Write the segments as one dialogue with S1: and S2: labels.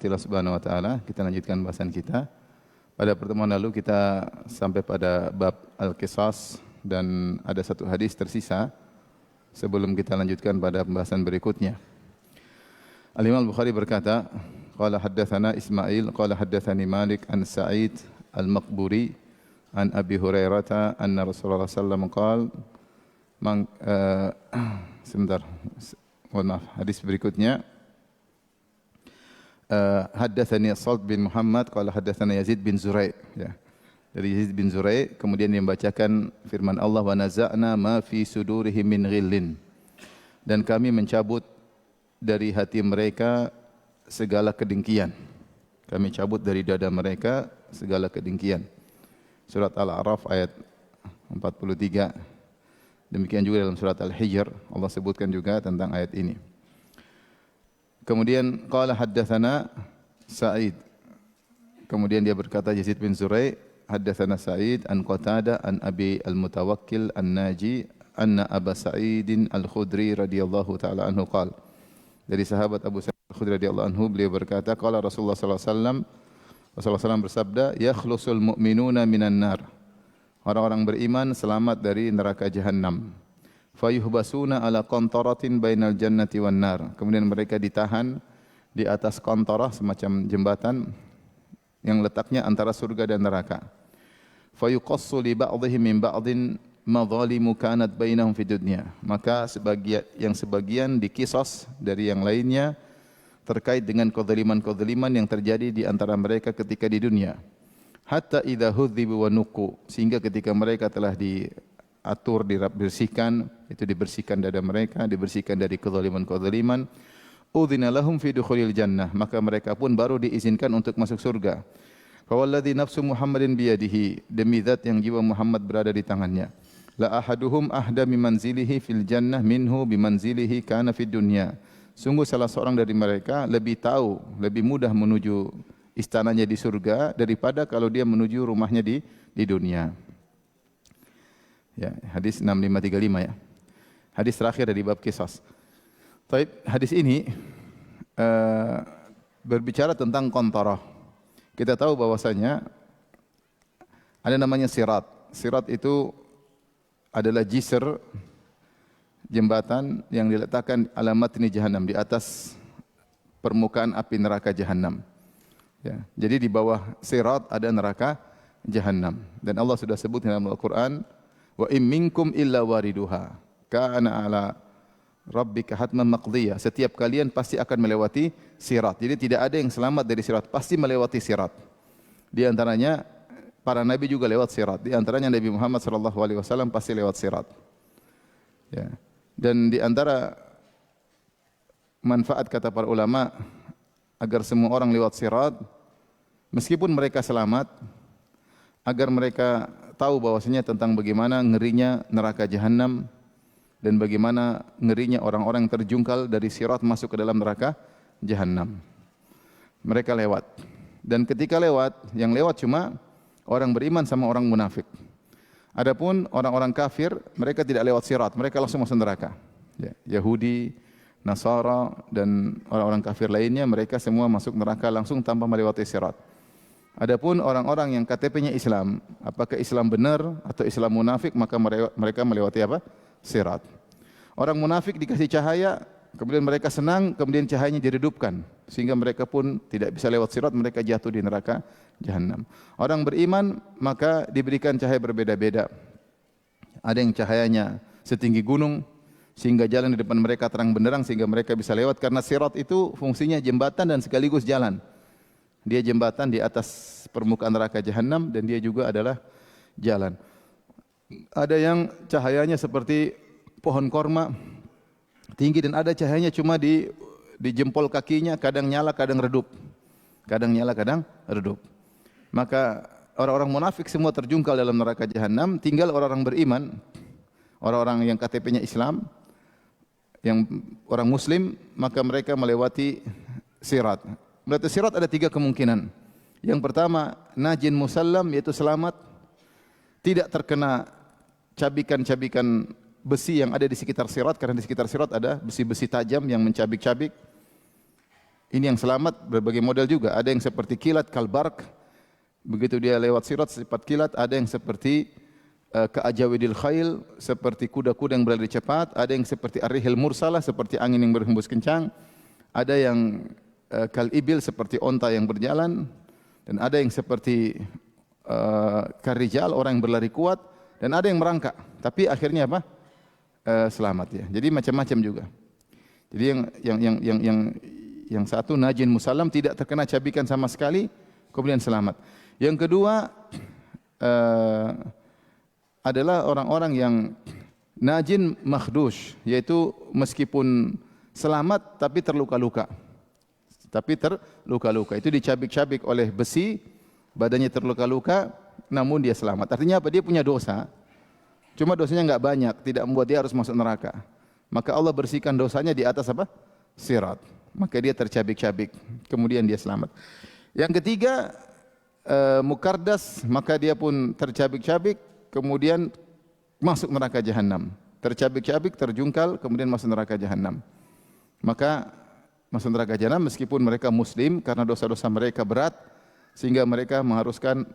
S1: Allah Subhanahu wa taala, kita lanjutkan bahasan kita. Pada pertemuan lalu kita sampai pada bab al-qisas dan ada satu hadis tersisa sebelum kita lanjutkan pada pembahasan berikutnya. Al-Imam Al-Bukhari berkata, qala haddatsana Ismail qala haddatsani Malik an Sa'id al-Maqburi an Abi Hurairah anna Rasulullah sallallahu alaihi wasallam qala sebentar. Mohon maaf, hadis berikutnya haddatsani Salt bin Muhammad qala haddatsana Yazid bin Zurai', ya. Dari Yazid bin Zurai', kemudian dia membacakan firman Allah, wa naza'na ma fi sudurihim min ghillin, dan kami mencabut dari hati mereka segala kedengkian. Kami cabut dari dada mereka segala kedengkian. Surat Al-A'raf ayat 43. Demikian juga dalam surat Al-Hijr Allah sebutkan juga tentang ayat ini. Kemudian qala haddatsana Sa'id. Kemudian dia berkata Yazid bin Zurai', haddatsana Sa'id an Qatadah an Abi Al-Mutawakkil an-Naji anna Aba Sa'idin Al-Khudri radhiyallahu taala anhu qala. Dari sahabat Abu Sa'id Al-Khudri radhiyallahu anhu, beliau berkata qala Rasulullah sallallahu alaihi wasallam, Rasulullah SAW bersabda, yakhlusul mu'minuna minan nar. Orang-orang beriman selamat dari neraka Jahannam. Fayuhbasuna ala qantaratin bainal jannati wan nar. Kemudian mereka ditahan di atas qantarah, semacam jembatan yang letaknya antara surga dan neraka. Fayuqassu li ba'dihim min ba'din madhalimu kanat bainahum fid dunya. Maka sebagian dikisos dari yang lainnya terkait dengan kezaliman-kezaliman yang terjadi di antara mereka ketika di dunia. Hatta idza hudzibu wa nuqu, sehingga ketika mereka telah diatur, dibersihkan, itu dibersihkan dada mereka, dibersihkan dari kezaliman-kezaliman, udzina lahum fi dukhulil jannah, maka mereka pun baru diizinkan untuk masuk surga. Fa walladzi nafsu Muhammadin biyadihi, demi zat yang jiwa Muhammad berada di tangannya, la ahaduhum ahda bimanzilihi fil jannah minhu bimanzilihi kana fid dunya. Sungguh salah seorang dari mereka lebih tahu, lebih mudah menuju istananya di surga daripada kalau dia menuju rumahnya di dunia. Ya, hadis 6535 ya. Hadis terakhir dari bab qisas. Baik, hadis ini berbicara tentang qantarah. Kita tahu bahwasanya ada namanya sirat. Sirat itu adalah jisr, jembatan yang diletakkan alamat ini Jahannam, di atas permukaan api neraka Jahannam. Ya, jadi di bawah sirat ada neraka Jahannam. Dan Allah sudah sebut dalam Al-Quran, wa im minkum illa wariduha kana ala rabbika hatman maqdiyah. Setiap kalian pasti akan melewati sirat. Jadi tidak ada yang selamat dari sirat, pasti melewati sirat. Di antaranya para nabi juga lewat sirat. Di antaranya Nabi Muhammad sallallahu alaihi wasallam pasti lewat sirat. Ya. Dan di antara manfaat kata para ulama agar semua orang lewat sirat, meskipun mereka selamat, agar mereka tahu bahwasanya tentang bagaimana ngerinya neraka Jahannam dan bagaimana ngerinya orang-orang terjungkal dari sirat masuk ke dalam neraka Jahannam. Mereka lewat. Dan ketika lewat, yang lewat cuma orang beriman sama orang munafik. Adapun orang-orang kafir, mereka tidak lewat sirat, mereka langsung masuk neraka. Ya, Yahudi, Nasara dan orang-orang kafir lainnya, mereka semua masuk neraka langsung tanpa melewati sirat. Adapun orang-orang yang KTP-nya Islam, apakah Islam benar atau Islam munafik, maka mereka melewati apa? Sirat. Orang munafik dikasih cahaya, kemudian mereka senang, kemudian cahayanya diredupkan, sehingga mereka pun tidak bisa lewat sirat, mereka jatuh di neraka Jahannam. Orang beriman maka diberikan cahaya berbeda-beda. Ada yang cahayanya setinggi gunung, sehingga jalan di depan mereka terang benderang, sehingga mereka bisa lewat, karena sirat itu fungsinya jembatan dan sekaligus jalan. Dia jembatan di atas permukaan neraka Jahannam dan dia juga adalah jalan. Ada yang cahayanya seperti pohon korma, tinggi, dan ada cahayanya cuma di jempol kakinya, kadang nyala, kadang redup. Kadang nyala, kadang redup. Maka orang-orang munafik semua terjungkal dalam neraka Jahannam, tinggal orang-orang beriman, orang-orang yang KTP-nya Islam, yang orang muslim, maka mereka melewati sirat. Melewati sirat ada 3 kemungkinan. Yang pertama, najin musallam, yaitu selamat, tidak terkena cabikan-cabikan besi yang ada di sekitar sirat, karena di sekitar sirat ada besi-besi tajam yang mencabik-cabik. Ini yang selamat berbagai model juga. Ada yang seperti kilat kalbark, begitu dia lewat sirat secepat kilat. Ada yang seperti keajawidil khail, seperti kuda-kuda yang berlari cepat. Ada yang seperti ar-rihil mursalah, seperti angin yang berhembus kencang. Ada yang kal ibil, seperti onta yang berjalan. Dan ada yang seperti karijal, orang yang berlari kuat. Dan ada yang merangkak, tapi akhirnya apa? Selamat ya. Jadi macam-macam juga. Jadi yang satu najin musallam, tidak terkena cabikan sama sekali, kemudian selamat. Yang kedua adalah orang-orang yang najin makhdush, yaitu meskipun selamat tapi terluka-luka. Itu dicabik-cabik oleh besi, badannya terluka-luka, namun dia selamat. Artinya apa? Dia punya dosa, cuma dosanya enggak banyak, tidak membuat dia harus masuk neraka. Maka Allah bersihkan dosanya di atas apa? Sirat. Maka dia tercabik-cabik, kemudian dia selamat. Yang ketiga, mukardas, maka dia pun tercabik-cabik, kemudian masuk neraka jahanam. Tercabik-cabik, terjungkal, kemudian masuk neraka jahanam. Maka masuk neraka jahanam meskipun mereka muslim, karena dosa-dosa mereka berat, sehingga mereka mengharuskan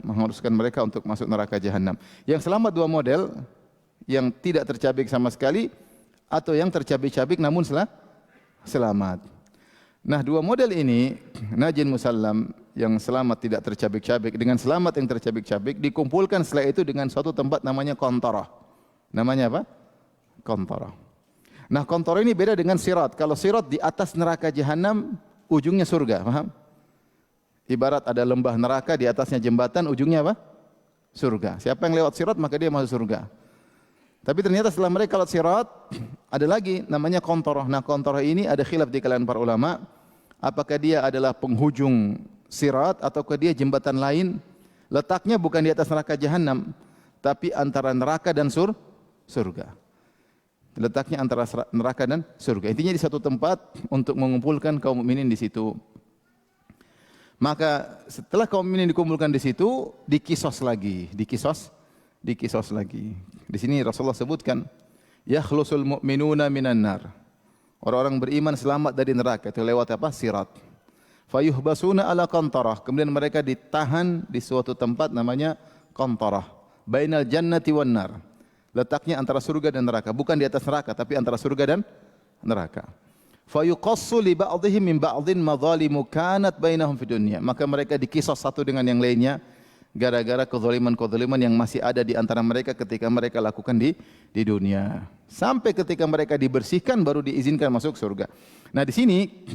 S1: mereka untuk masuk neraka jahanam. Yang selamat dua model, yang tidak tercabik sama sekali, atau yang tercabik-cabik namun selamat. Nah, dua model ini, najin musallam yang selamat tidak tercabik-cabik dengan selamat yang tercabik-cabik, dikumpulkan setelah itu dengan suatu tempat namanya qantarah. Namanya apa? Qantarah. Nah, qantarah ini beda dengan sirat. Kalau sirat di atas neraka jahanam, ujungnya surga, paham? Ibarat ada lembah neraka, di atasnya jembatan, ujungnya apa? Surga. Siapa yang lewat sirat maka dia masuk surga. Tapi ternyata setelah mereka lewat sirat, ada lagi namanya qantarah. Nah, qantarah ini ada khilaf di kalangan para ulama, apakah dia adalah penghujung sirat ataukah dia jembatan lain. Letaknya bukan di atas neraka jahanam, tapi antara neraka dan surga. Letaknya antara neraka dan surga. Intinya di satu tempat untuk mengumpulkan kaum mukminin di situ. Maka setelah kaum mukminin dikumpulkan di situ, dikisos lagi. Di sini Rasulullah sebutkan, yakhlusul mu'minuna minan nar. Orang-orang beriman selamat dari neraka, itu lewat apa? Sirat. Fayuhbasuna ala qantarah. Kemudian mereka ditahan di suatu tempat namanya qantarah. Bainal jannati wan nar. Letaknya antara surga dan neraka, bukan di atas neraka tapi antara surga dan neraka. Fayuqassu li ba'dihim min ba'dhin madzalimu kanat bainahum fid dunya. Maka mereka dikisos satu dengan yang lainnya gara-gara kezaliman-kezaliman yang masih ada di antara mereka ketika mereka lakukan di dunia. Sampai ketika mereka dibersihkan baru diizinkan masuk surga. Nah, di sini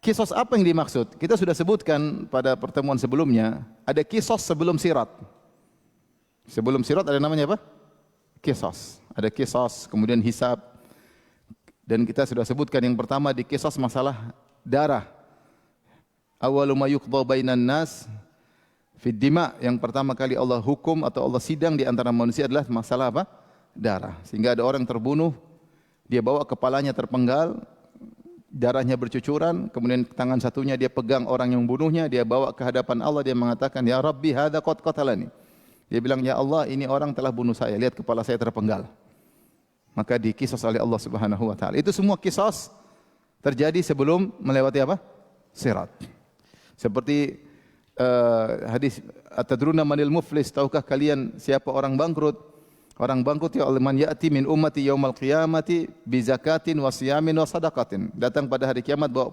S1: kisos apa yang dimaksud? Kita sudah sebutkan pada pertemuan sebelumnya, ada kisos sebelum sirat. Sebelum sirat ada namanya apa? Kisos. Ada kisos, kemudian hisab. Dan kita sudah sebutkan yang pertama di kisos masalah darah. Awwalu ma yuqda bainan nas fid dima, yang pertama kali Allah hukum atau Allah sidang di antara manusia adalah masalah apa? Darah. Sehingga ada orang terbunuh, dia bawa kepalanya terpenggal, darahnya bercucuran, kemudian tangan satunya dia pegang orang yang membunuhnya, dia bawa ke hadapan Allah, dia mengatakan, "Ya Rabbi, hadza qad qatalani." Dia bilang, "Ya Allah, ini orang telah bunuh saya, lihat kepala saya terpenggal." Maka dikisos oleh Allah Subhanahu wa taala. Itu semua kisos terjadi sebelum melewati apa? Sirat. Seperti hadis, atadruna manil muflis, tahukah kalian siapa orang bangkrut? Orang bangkrut ya man ya'ti min ummati yaumal qiyamati bi zakatin wa siyamin wa sadaqatin. Datang pada hari kiamat bawa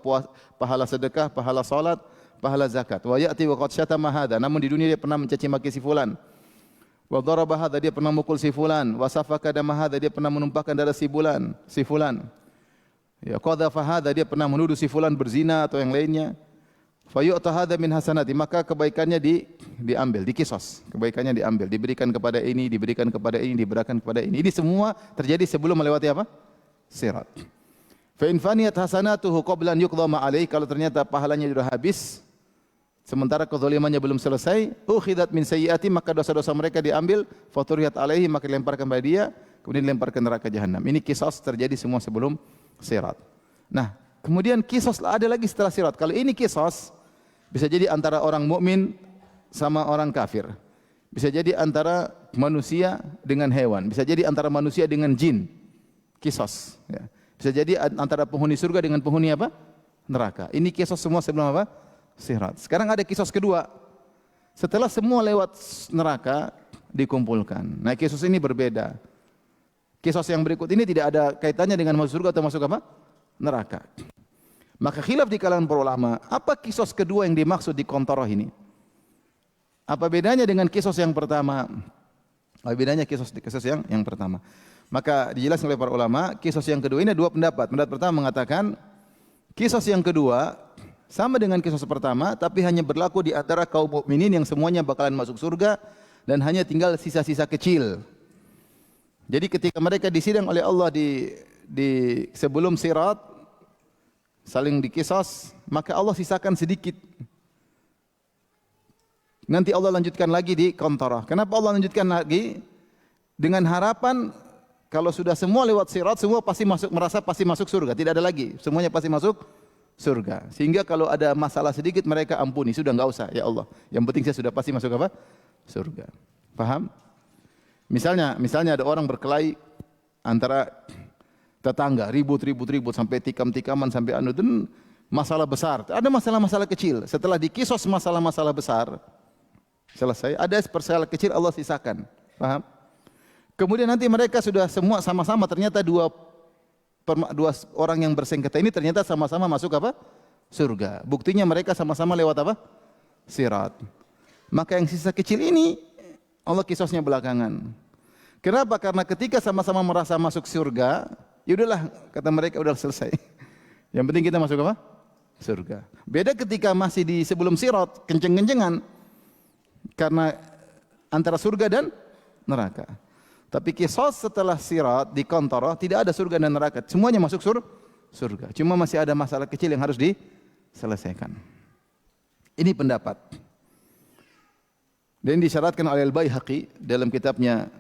S1: pahala sedekah, pahala salat, pahala zakat. Wa ya'ti wa qad syatama hadza. Namun di dunia dia pernah mencaci maki si fulan. Wa daraba hadza, dia pernah mukul si fulan. Wa safaka dama hadza, dia pernah menumpahkan darah si fulan. Ya, qadhafa hadza, dia pernah menuduh si fulan berzina atau yang lainnya. Fayu'ta hadza min hasanati, maka kebaikannya diambil, dikisos. Kebaikannya diambil, diberikan kepada ini, diberikan kepada ini, diberikan kepada ini. Ini semua terjadi sebelum melewati apa? Sirat. Fa in faniyat hasanatuhu qabla an yuqdha ma alaihi, kalau ternyata pahalanya sudah habis sementara kezalimannya belum selesai, ukhidat min sayyiati, maka dosa-dosa mereka diambil, faturihat alaihi, maka dilemparkan pada dia, kemudian dilemparkan neraka jahanam. Ini kisos terjadi semua sebelum sirat. Nah, kemudian kisos ada lagi setelah sirat. Kalau ini kisos bisa jadi antara orang mukmin sama orang kafir. Bisa jadi antara manusia dengan hewan, bisa jadi antara manusia dengan jin. Kisos, ya. Bisa jadi antara penghuni surga dengan penghuni apa? neraka. Ini kisos semua sebelum apa? Sirat. Sekarang ada kisos kedua. Setelah semua lewat neraka dikumpulkan. Nah, kisos ini berbeda. Kisos yang berikut ini tidak ada kaitannya dengan masuk surga atau masuk apa? Neraka. Maka khilaf di kalangan para ulama, apa kisos kedua yang dimaksud di Qantarah ini? Apa bedanya dengan kisos yang pertama? Apa bedanya kisos yang pertama? Maka dijelaskan oleh para ulama, kisos yang kedua ini ada dua pendapat. Pendapat pertama mengatakan kisos yang kedua sama dengan kisos pertama, tapi hanya berlaku di antara kaum mukminin yang semuanya bakalan masuk surga dan hanya tinggal sisa-sisa kecil. Jadi ketika mereka disidang oleh Allah di sebelum sirat saling dikisos, maka Allah sisakan sedikit. Nanti Allah lanjutkan lagi di Qantarah. Kenapa Allah lanjutkan lagi? Dengan harapan kalau sudah semua lewat sirat, semua merasa pasti masuk surga. Tidak ada lagi, semuanya pasti masuk surga. Sehingga kalau ada masalah sedikit mereka ampuni, sudah enggak usah ya Allah. Yang penting saya sudah pasti masuk apa? Surga. Paham? Misalnya ada orang berkelahi antara tetangga, ribut sampai tikam-tikaman sampai dan masalah besar. Ada masalah-masalah kecil. Setelah dikisos masalah-masalah besar selesai, ada persoalan kecil Allah sisakan. Paham? Kemudian nanti mereka sudah semua sama-sama ternyata dua orang yang bersengketa ini ternyata sama-sama masuk apa? Surga. Buktinya mereka sama-sama lewat apa? Sirat. Maka yang sisa kecil ini Allah kisosnya belakangan. Kenapa? Karena ketika sama-sama merasa masuk surga, ya udahlah kata mereka udah selesai. Yang penting kita masuk apa? Surga. Beda ketika masih di sebelum sirat, kenceng-kencengan. Karena antara surga dan neraka. Tapi kisos setelah sirat di Qantarah tidak ada surga dan neraka. Semuanya masuk surga. Cuma masih ada masalah kecil yang harus diselesaikan. Ini pendapat. Dan disyaratkan oleh Al-Baihaqi dalam kitabnya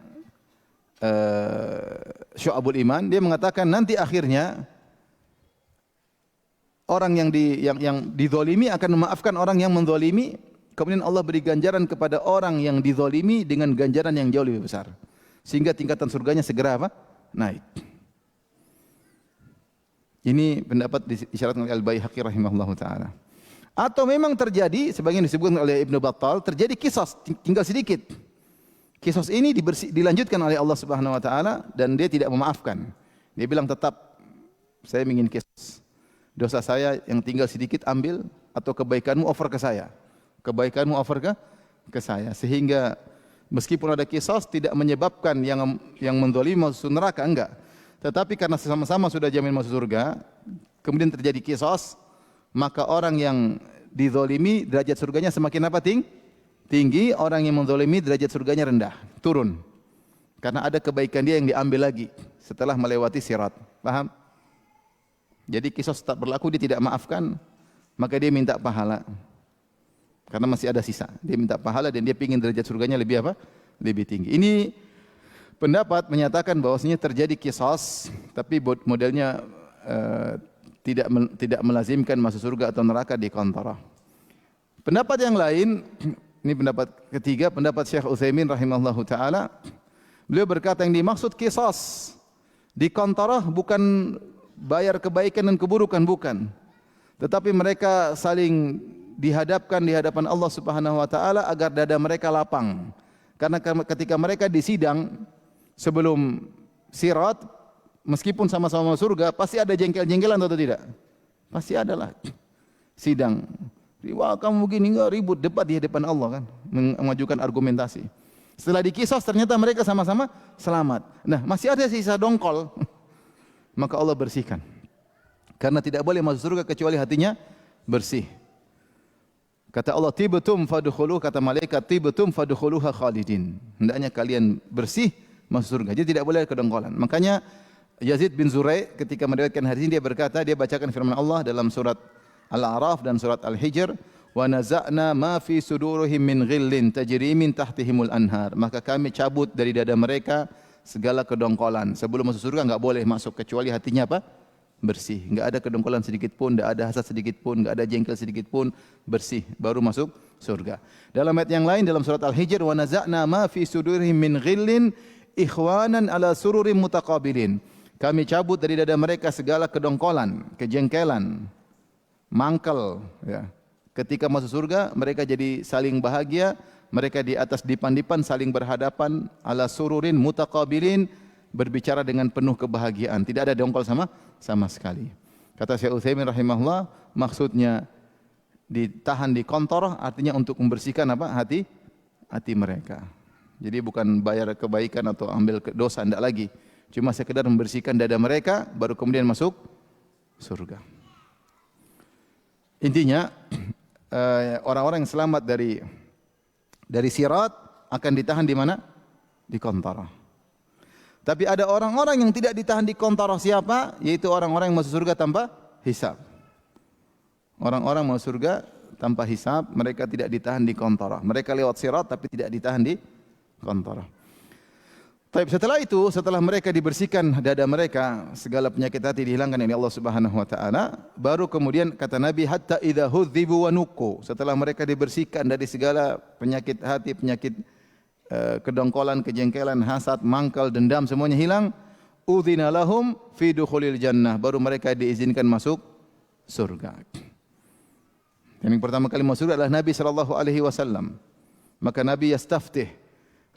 S1: Syu'abul Iman, dia mengatakan nanti akhirnya orang yang dizalimi akan memaafkan orang yang menzalimi, kemudian Allah beri ganjaran kepada orang yang dizalimi dengan ganjaran yang jauh lebih besar. Sehingga tingkatan surganya segera apa? Naik. Ini pendapat disyaratkan oleh Al-Baihaqi rahimahullahu taala. Atau memang terjadi sebagian disebutkan oleh Ibnu Battal, terjadi kisos tinggal sedikit. Kisos ini dilanjutkan oleh Allah Subhanahu wa taala dan dia tidak memaafkan. Dia bilang tetap saya ingin kisos. Dosa saya yang tinggal sedikit ambil atau kebaikanmu offer ke saya. Kebaikanmu offer ke saya sehingga meskipun ada kisos tidak menyebabkan yang menzalimi masuk neraka, enggak. Tetapi karena sama-sama sudah jamin masuk surga, kemudian terjadi kisos, maka orang yang dizalimi derajat surganya semakin apa? Tinggi, orang yang menzalimi derajat surganya rendah, turun. Karena ada kebaikan dia yang diambil lagi setelah melewati sirat. Paham? Jadi kisos tak berlaku, dia tidak maafkan, maka dia minta pahala. Karena masih ada sisa. Dia minta pahala dan dia ingin derajat surganya lebih apa? Lebih tinggi. Ini pendapat menyatakan bahwasanya terjadi kisos, tapi modelnya tidak melazimkan masuk surga atau neraka di Qantarah. Pendapat yang lain, ini pendapat ketiga, pendapat Syekh Utsaimin rahimahullahu taala. Beliau berkata yang dimaksud kisos di Qantarah bukan bayar kebaikan dan keburukan, bukan. Tetapi mereka saling dihadapkan di hadapan Allah Subhanahu wa taala agar dada mereka lapang. Karena ketika mereka disidang sebelum sirat, meskipun sama-sama surga, pasti ada jengkel-jengkelan atau tidak? Pasti adalah. Sidang. Wah, kamu begini enggak, ribut, debat di hadapan Allah kan, mengajukan argumentasi. Setelah dikisos ternyata mereka sama-sama selamat. Nah, masih ada sisa dongkol. Maka Allah bersihkan. Karena tidak boleh masuk surga kecuali hatinya bersih. Kata Allah, tibtum fadkhuluha, kata malaikat, tibtum fadkhuluha khalidin. Hendaknya kalian bersih masuk surga. Jadi tidak boleh kedongkolan. Makanya Yazid bin Zurai ketika meriwayatkan hadis ini dia berkata, dia bacakan firman Allah dalam surat Al-A'raf dan surat Al-Hijr, wa naza'na ma fi sudurihim min ghillin tajri min tahtihimul anhar. Maka kami cabut dari dada mereka segala kedongkolan. Sebelum masuk surga enggak boleh masuk kecuali hatinya apa? Bersih. Enggak ada kedongkolan sedikit pun, enggak ada hasad sedikit pun, enggak ada jengkel sedikit pun, bersih baru masuk surga. Dalam ayat yang lain dalam surat Al-Hijr, wa naza'na ma fi sudurihim min ghillin ikhwanan ala sururin mutaqabilin. Kami cabut dari dada mereka segala kedongkolan, kejengkelan. mangkal, ya. Ketika masuk surga, mereka jadi saling bahagia, mereka di atas dipan-dipan saling berhadapan, ala sururin mutaqabilin, berbicara dengan penuh kebahagiaan, tidak ada dongkol sama sekali. Kata Syekh Utsaimin rahimahullah, maksudnya ditahan di kontor artinya untuk membersihkan apa? Hati mereka. Jadi bukan bayar kebaikan atau ambil dosa, tidak lagi. Cuma sekedar membersihkan dada mereka, baru kemudian masuk surga. Intinya, orang-orang yang selamat dari sirat akan ditahan di mana? Di kontor. Tapi ada orang-orang yang tidak ditahan di kontor, siapa? Yaitu orang-orang yang masuk surga tanpa hisab. Orang-orang masuk surga tanpa hisab, mereka tidak ditahan di kontor. Mereka lewat sirat tapi tidak ditahan di kontor. Tapi setelah itu, setelah mereka dibersihkan dada mereka, segala penyakit hati dihilangkan oleh Allah Subhanahu wa taala, baru kemudian kata Nabi, hatta idza hudzibu wa nuqu, setelah mereka dibersihkan dari segala penyakit hati, penyakit kedongkolan, kejengkelan, hasad, mangkal, dendam, semuanya hilang, udzina lahum fi dukhulil jannah, baru mereka diizinkan masuk surga. Yang pertama kali masuk surga adalah Nabi sallallahu alaihi wasallam. Maka Nabi yastaftih,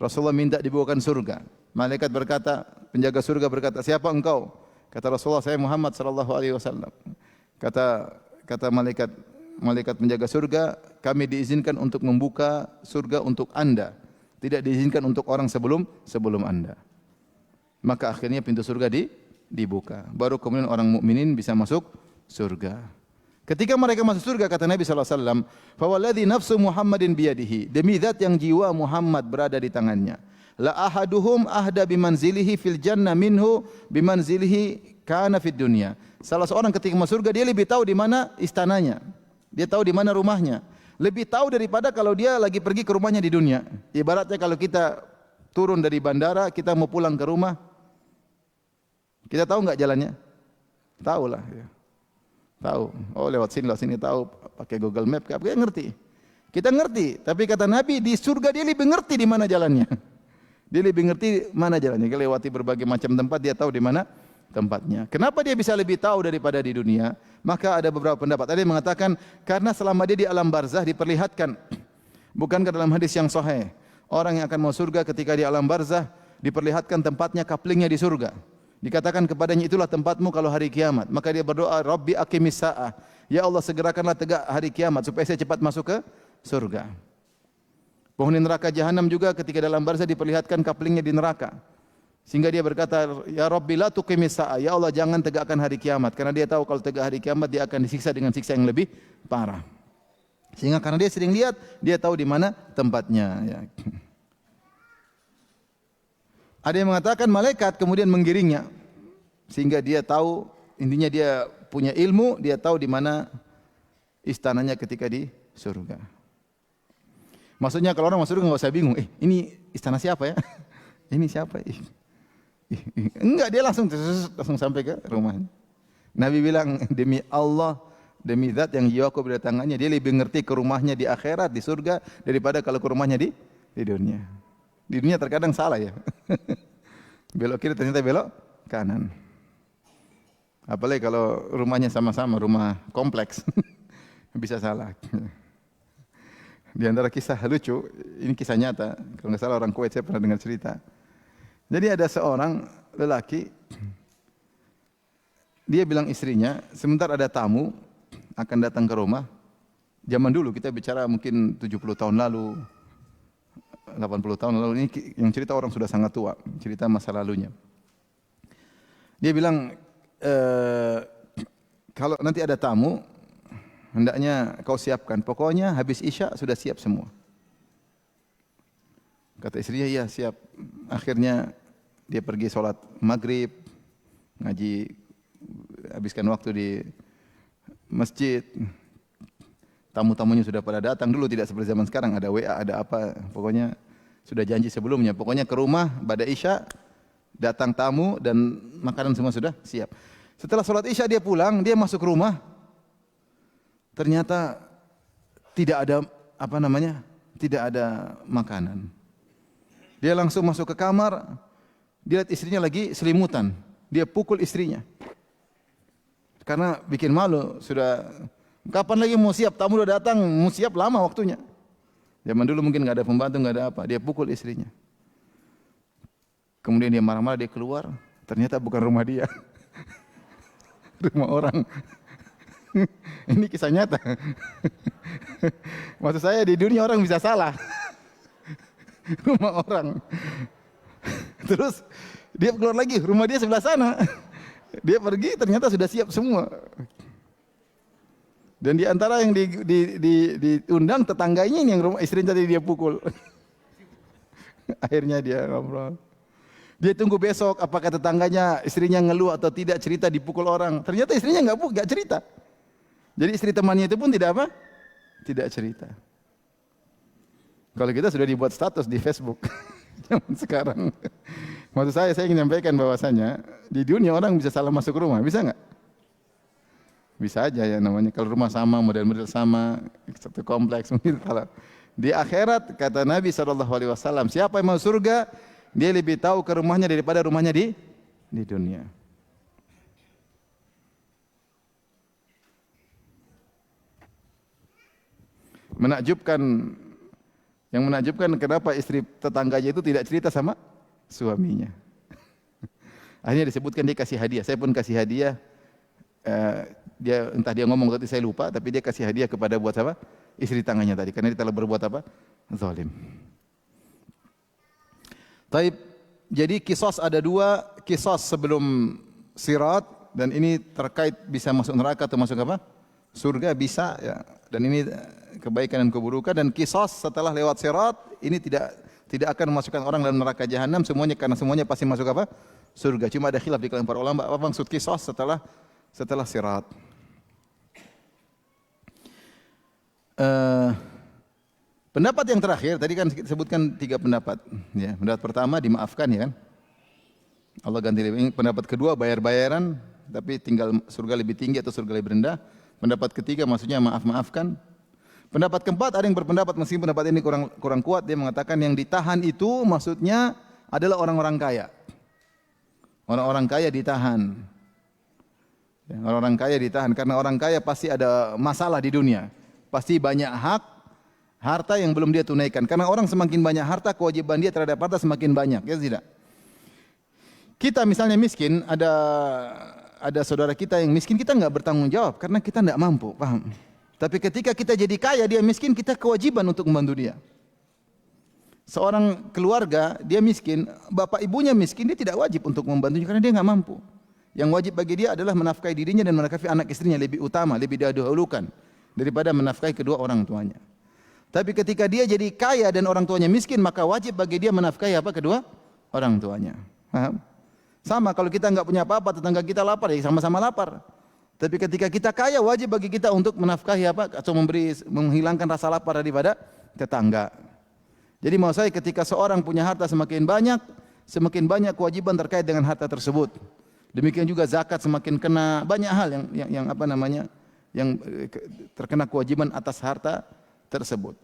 S1: Rasulullah minta dibawakan surga. Malaikat berkata, penjaga surga berkata, siapa engkau? Kata Rasulullah, saya Muhammad sallallahu alaihi wasallam. Kata malaikat penjaga surga, kami diizinkan untuk membuka surga untuk Anda. Tidak diizinkan untuk orang sebelum Anda. Maka akhirnya pintu surga dibuka. Baru kemudian orang mukminin bisa masuk surga. Ketika mereka masuk surga, kata Nabi sallallahu alaihi wasallam, "Fa walladzi nafsu Muhammadin biyadihi." Demi zat yang jiwa Muhammad berada di tangannya. La ahaduhum ahda bimanzilihi fil jannah minhu bimanzilihi kana fid dunya. Salah seorang ketika masuk surga dia lebih tahu di mana istananya. Dia tahu di mana rumahnya. Lebih tahu daripada kalau dia lagi pergi ke rumahnya di dunia. Ibaratnya kalau kita turun dari bandara, kita mau pulang ke rumah, kita tahu enggak jalannya? Tahu lah, ya. Tahu. Oh, lewat sini tahu, pakai Google Map, kita ngerti. Kita ngerti, tapi kata Nabi di surga dia lebih ngerti di mana jalannya. Dia lebih ngerti mana jalannya. Dia lewati berbagai macam tempat, dia tahu di mana tempatnya. Kenapa dia bisa lebih tahu daripada di dunia? Maka ada beberapa pendapat. Ada yang mengatakan karena selama dia di alam barzah diperlihatkan. Bukankah dalam hadis yang sahih, orang yang akan masuk surga ketika di alam barzah diperlihatkan tempatnya, kaplingnya di surga. Dikatakan kepadanya, itulah tempatmu kalau hari kiamat. Maka dia berdoa, Rabbi aqimis sa'ah. Ya Allah, segerakanlah tegak hari kiamat supaya saya cepat masuk ke surga. Penghuni neraka jahanam juga ketika dalam barzah diperlihatkan kaplingnya di neraka. Sehingga dia berkata, Ya Rabbi la tuqimis sa'ah. Ya Allah, jangan tegakkan hari kiamat. Karena dia tahu kalau tegak hari kiamat dia akan disiksa dengan siksa yang lebih parah. Sehingga karena dia sering lihat, dia tahu di mana tempatnya. Ya. Ada yang mengatakan malaikat kemudian menggiringnya. Sehingga dia tahu, intinya dia punya ilmu, dia tahu di mana istananya ketika di surga. Maksudnya kalau orang masuk surga enggak usah bingung, ini istana siapa ya? Ini siapa? Enggak, dia langsung sampai ke rumahnya. Nabi bilang, demi Allah, demi zat yang jiwaku berada di tangannya, dia lebih ngerti ke rumahnya di akhirat, di surga, daripada kalau ke rumahnya di dunia. Di dunia terkadang salah ya. Belok kiri ternyata belok kanan. Apalagi kalau rumahnya sama-sama, rumah kompleks. Bisa salah. Di antara kisah lucu, ini kisah nyata. Kalau nggak salah orang Kuwait, saya pernah dengar cerita. Jadi ada seorang lelaki, dia bilang istrinya, sebentar ada tamu akan datang ke rumah. Zaman dulu kita bicara mungkin 70 tahun lalu, 80 tahun lalu, ini yang cerita orang sudah sangat tua, cerita masa lalunya. Dia bilang, kalau nanti ada tamu, hendaknya kau siapkan. Pokoknya habis Isya sudah siap semua. Kata istrinya, iya siap. Akhirnya dia pergi sholat maghrib, ngaji, habiskan waktu di masjid. Tamu-tamunya sudah pada datang. Dulu tidak seperti zaman sekarang, ada WA, ada apa. Pokoknya sudah janji sebelumnya. Pokoknya ke rumah pada Isya, datang tamu dan makanan semua sudah siap. Setelah sholat Isya dia pulang, dia masuk rumah. Ternyata tidak ada tidak ada makanan. Dia langsung masuk ke kamar, dia lihat istrinya lagi selimutan. Dia pukul istrinya. Karena bikin malu, sudah Kapan lagi mau siap? Tamu udah datang, mau siap lama waktunya. Zaman dulu mungkin nggak ada pembantu, nggak ada apa. Dia pukul istrinya. Kemudian dia marah-marah, dia keluar. Ternyata bukan rumah dia. Rumah orang. Ini kisah nyata. Maksud saya di dunia orang bisa salah. Rumah orang. Terus dia keluar lagi, rumah dia sebelah sana. Dia pergi, ternyata sudah siap semua. Dan di antara yang diundang tetangganya ini yang rumah istrinya tadi dia pukul. Akhirnya dia ngobrol. Dia tunggu besok apakah tetangganya istrinya ngeluh atau tidak, cerita dipukul orang. Ternyata istrinya enggak cerita. Jadi istri temannya itu pun tidak apa? Tidak cerita. Kalau kita sudah dibuat status di Facebook zaman sekarang. Maksud saya ingin menyampaikan bahwasanya di dunia orang bisa salah masuk rumah, bisa enggak? Bisa aja ya namanya, kalau rumah sama, model-model sama, satu kompleks mungkin salah. Di akhirat kata Nabi SAW, siapa yang mau surga, dia lebih tahu ke rumahnya daripada rumahnya di dunia. Menakjubkan, yang menakjubkan kenapa istri tetangganya itu tidak cerita sama suaminya. Akhirnya disebutkan dia kasih hadiah, saya pun kasih hadiah. Dia entah dia ngomong tadi saya lupa, tapi dia kasih hadiah kepada buat apa? Istri tangannya tadi, karena dia telah berbuat apa? Zalim. Taib, jadi kisos ada dua, kisos sebelum sirat, dan ini terkait bisa masuk neraka atau masuk apa? Surga bisa ya. Dan ini kebaikan dan keburukan, dan kisos setelah lewat sirat ini tidak akan memasukkan orang dalam neraka jahanam semuanya, karena semuanya pasti masuk apa? Surga. Cuma ada khilaf di kalangan para ulama apa maksud kisos setelah sirat. Pendapat yang terakhir tadi kan kita sebutkan 3 pendapat. Ya, pendapat pertama dimaafkan ya kan. Allah ganti lebih. Pendapat kedua bayar-bayaran, tapi tinggal surga lebih tinggi atau surga lebih rendah. Pendapat ketiga maksudnya maafkan. Pendapat keempat ada yang berpendapat meskipun pendapat ini kurang kuat, dia mengatakan yang ditahan itu maksudnya adalah orang-orang kaya. Orang-orang kaya ditahan. Ya, orang-orang kaya ditahan karena orang kaya pasti ada masalah di dunia. Pasti banyak harta yang belum dia tunaikan. Karena orang semakin banyak harta, kewajiban dia terhadap harta semakin banyak, ya tidak? Kita misalnya miskin, ada saudara kita yang miskin, kita enggak bertanggung jawab karena kita enggak mampu, paham? Tapi ketika kita jadi kaya, dia miskin, kita kewajiban untuk membantu dia. Seorang keluarga, dia miskin, bapak ibunya miskin, dia tidak wajib untuk membantunya karena dia enggak mampu. Yang wajib bagi dia adalah menafkahi dirinya dan menafkahi anak istrinya lebih utama, lebih didahulukan daripada menafkahi kedua orang tuanya. Tapi ketika dia jadi kaya dan orang tuanya miskin, maka wajib bagi dia menafkahi apa? Kedua orang tuanya. Paham? Sama kalau kita enggak punya apa-apa, tetangga kita lapar, ya sama-sama lapar. Tapi ketika kita kaya, wajib bagi kita untuk menafkahi apa? Atau menghilangkan rasa lapar daripada tetangga. Jadi mau saya ketika seorang punya harta semakin banyak kewajiban terkait dengan harta tersebut. Demikian juga zakat semakin kena, banyak hal yang apa namanya? Yang terkena kewajiban atas harta tersebut.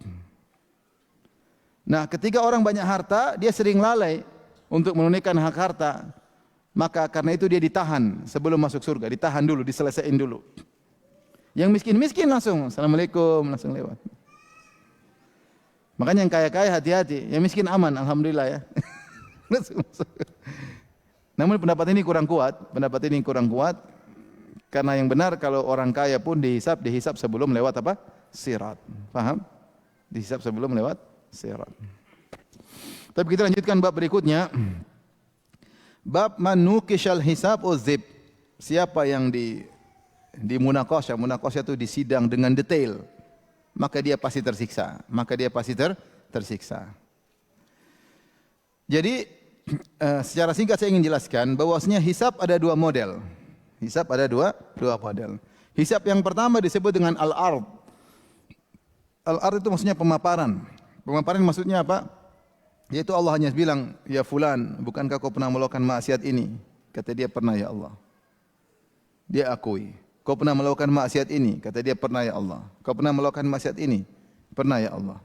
S1: Nah, ketika orang banyak harta, dia sering lalai untuk menunaikan hak harta. Maka karena itu dia ditahan sebelum masuk surga, ditahan dulu, diselesaikan dulu. Yang miskin-miskin langsung, Assalamualaikum, langsung lewat. Makanya yang kaya-kaya hati-hati, yang miskin aman, alhamdulillah ya. Namun pendapat ini kurang kuat, karena yang benar kalau orang kaya pun dihisap sebelum lewat apa? Sirat. Paham? Dihisap sebelum lewat sirat. Tapi kita lanjutkan bab berikutnya. Bab man nuqishal hisab uzib. Siapa yang di munaqasyah, itu disidang dengan detail, maka dia pasti tersiksa. Tersiksa. Jadi secara singkat saya ingin jelaskan bahwasanya hisab ada 2 model. Hisab ada dua model. Hisab yang pertama disebut dengan al-ard. Al-ard itu maksudnya pemaparan. Pemaparan maksudnya apa? Yaitu Allah hanya bilang, ya fulan, bukankah kau pernah melakukan maksiat ini? Kata dia, pernah ya Allah. Dia akui. Kau pernah melakukan maksiat ini? Kata dia, pernah ya Allah. Kau pernah melakukan maksiat ini? Pernah ya Allah.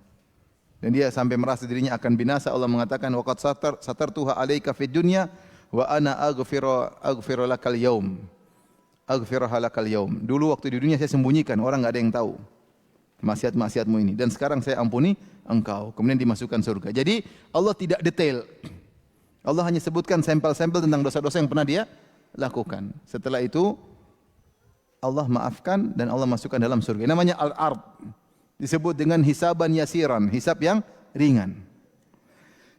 S1: Dan dia sampai merasa dirinya akan binasa. Allah mengatakan, waqad satartuha alaika fid dunya wa ana aghfiru lakal yaum. aghfirha lakal yaum. Dulu waktu di dunia saya sembunyikan, orang enggak ada yang tahu maksiat-maksiatmu ini, dan sekarang saya ampuni engkau, kemudian dimasukkan surga. Jadi Allah tidak detail. Allah hanya sebutkan sampel-sampel tentang dosa-dosa yang pernah dia lakukan. Setelah itu Allah maafkan dan Allah masukkan dalam surga. Namanya al-ard. Disebut dengan hisaban yasiran, hisab yang ringan.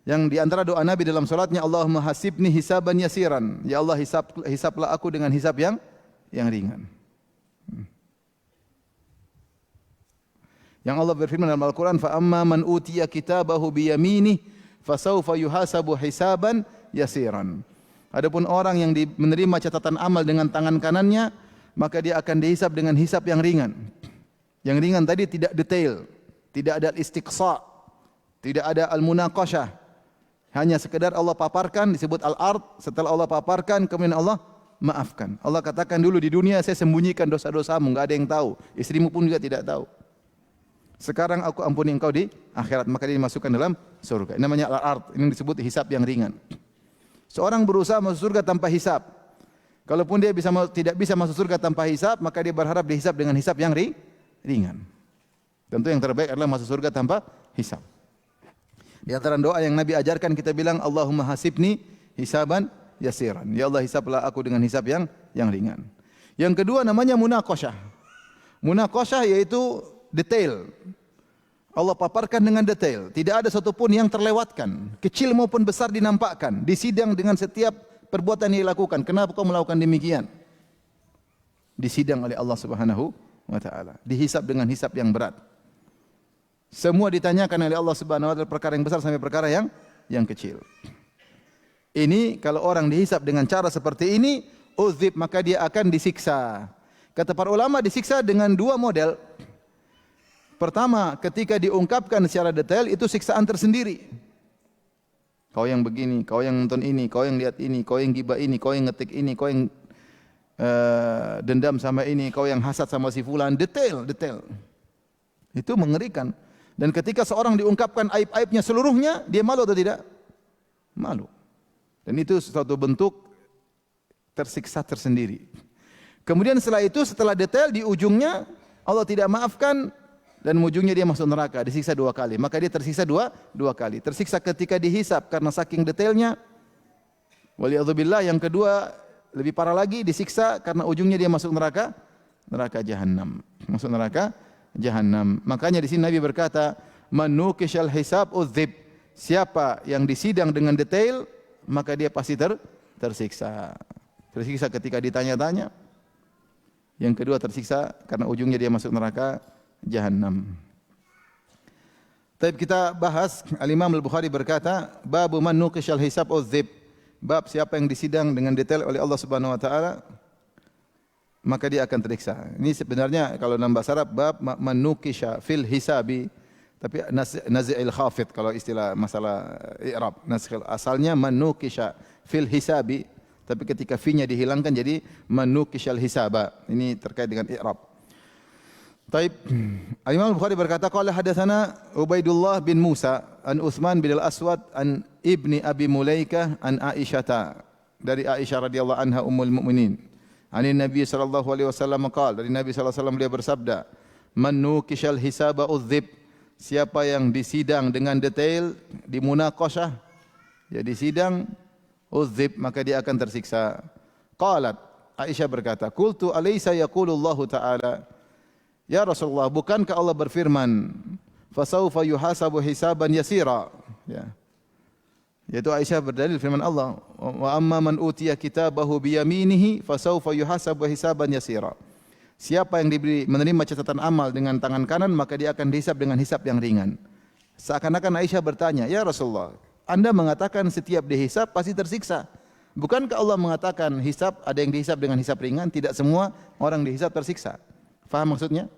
S1: Yang di antara doa Nabi dalam salatnya, Allahumma hasibni hisaban yasiran. Ya Allah, hisablah aku dengan hisab yang ringan. Yang Allah berfirman dalam Al-Quran, فَأَمَّا مَنْ أُوتِيَ كِتَابَهُ بِيَمِينِهِ فَسَوْفَ يُحَاسَبُ حِسَابًا يَسِيرًا. Adapun orang yang menerima catatan amal dengan tangan kanannya, maka dia akan dihisab dengan hisab yang ringan. Yang ringan tadi tidak detail, tidak ada istiqsa, tidak ada al-munaqashah. Hanya sekedar Allah paparkan, disebut al-ard. Setelah Allah paparkan, kemudian Allah maafkan. Allah katakan dulu di dunia saya sembunyikan dosa-dosamu, enggak ada yang tahu. Istrimu pun juga tidak tahu. Sekarang aku ampuni engkau di akhirat, maka dia dimasukkan dalam surga. Ini namanya al-ard, ini disebut hisab yang ringan. Seorang berusaha masuk surga tanpa hisab. Kalaupun dia tidak bisa masuk surga tanpa hisab, maka dia berharap dihisab dengan hisab yang ringan. Tentu yang terbaik adalah masuk surga tanpa hisab. Di antara doa yang Nabi ajarkan kita bilang, Allahumma hasibni hisaban yasiran. Ya Allah, hisablah aku dengan hisab yang ringan. Yang kedua namanya munaqashah. Munaqashah yaitu detail. Allah paparkan dengan detail. Tidak ada satupun yang terlewatkan. Kecil maupun besar dinampakkan. Disidang dengan setiap perbuatan yang dilakukan. Kenapa kau melakukan demikian? Disidang oleh Allah Subhanahu wa taala. Dihisab dengan hisab yang berat. Semua ditanyakan oleh Allah Subhanahu wa taala, perkara yang besar sampai perkara yang kecil. Ini kalau orang dihisab dengan cara seperti ini, uzib, maka dia akan disiksa. Kata para ulama, disiksa dengan dua model. Pertama, ketika diungkapkan secara detail, itu siksaan tersendiri. Kau yang begini, kau yang nonton ini, kau yang lihat ini, kau yang gibah ini, kau yang ngetik ini, kau yang dendam sama ini, kau yang hasad sama si fulan. Detail. Itu mengerikan. Dan ketika seorang diungkapkan aib-aibnya seluruhnya, dia malu atau tidak? Malu. Dan itu suatu bentuk tersiksa tersendiri. Kemudian setelah itu, setelah detail, di ujungnya Allah tidak maafkan, dan ujungnya dia masuk neraka, disiksa dua kali. Maka dia tersiksa dua kali. Tersiksa ketika dihisab karena saking detailnya. Waliyadzubillah. Yang kedua lebih parah lagi, disiksa karena ujungnya dia masuk neraka jahanam. Masuk neraka jahanam. Makanya di sini Nabi berkata, man nuqishal hisab udzib. Siapa yang disidang dengan detail, maka dia pasti tersiksa. Tersiksa ketika ditanya-tanya. Yang kedua tersiksa karena ujungnya dia masuk neraka Jahannam. Tapi kita bahas, Al-Imam Al-Bukhari berkata, babu man nuqishal hisab udzib. Bab siapa yang disidang dengan detail oleh Allah Subhanahu wa taala, maka dia akan teriksa. Ini sebenarnya kalau dalam bahasa Arab bab man nuqisha fil hisabi, tapi naz'il khafid kalau istilah masalah i'rab. Asalnya man nuqisha fil hisabi, tapi ketika fi-nya dihilangkan jadi man nuqishal hisaba. Ini terkait dengan i'rab. Taib. Imam Al-Bukhari berkata, qala hadatsana Ubaidullah bin Musa an Utsman bin Al-Aswad an ibni Abi Mulaikah an Aisyah, dari Aisyah radhiyallahu anha ummul mukminin. Ani Nabi sallallahu alaihi wasallam qala, dari Nabi sallallahu alaihi wasallam beliau bersabda, man nuqishal hisaba udzib. Siapa yang disidang dengan detail, dimunaqashah, ya disidang, udzib, maka dia akan tersiksa. Qalat, Aisyah berkata, qultu alaysa yaqulullahu ta'ala, ya Rasulullah, bukankah Allah berfirman, fasawfa yuhasabu hisaban yasira? Ya. Yaitu Aisyah berdalil firman Allah, wa amma man utiya kitabahu biyaminihi fasawfa yuhasabu hisaban yasira. Siapa yang menerima catatan amal dengan tangan kanan, maka dia akan dihisab dengan hisab yang ringan. Seakan-akan Aisyah bertanya, ya Rasulullah, Anda mengatakan setiap dihisab pasti tersiksa. Bukankah Allah mengatakan hisab, ada yang dihisab dengan hisab ringan, tidak semua orang dihisab tersiksa? Faham maksudnya?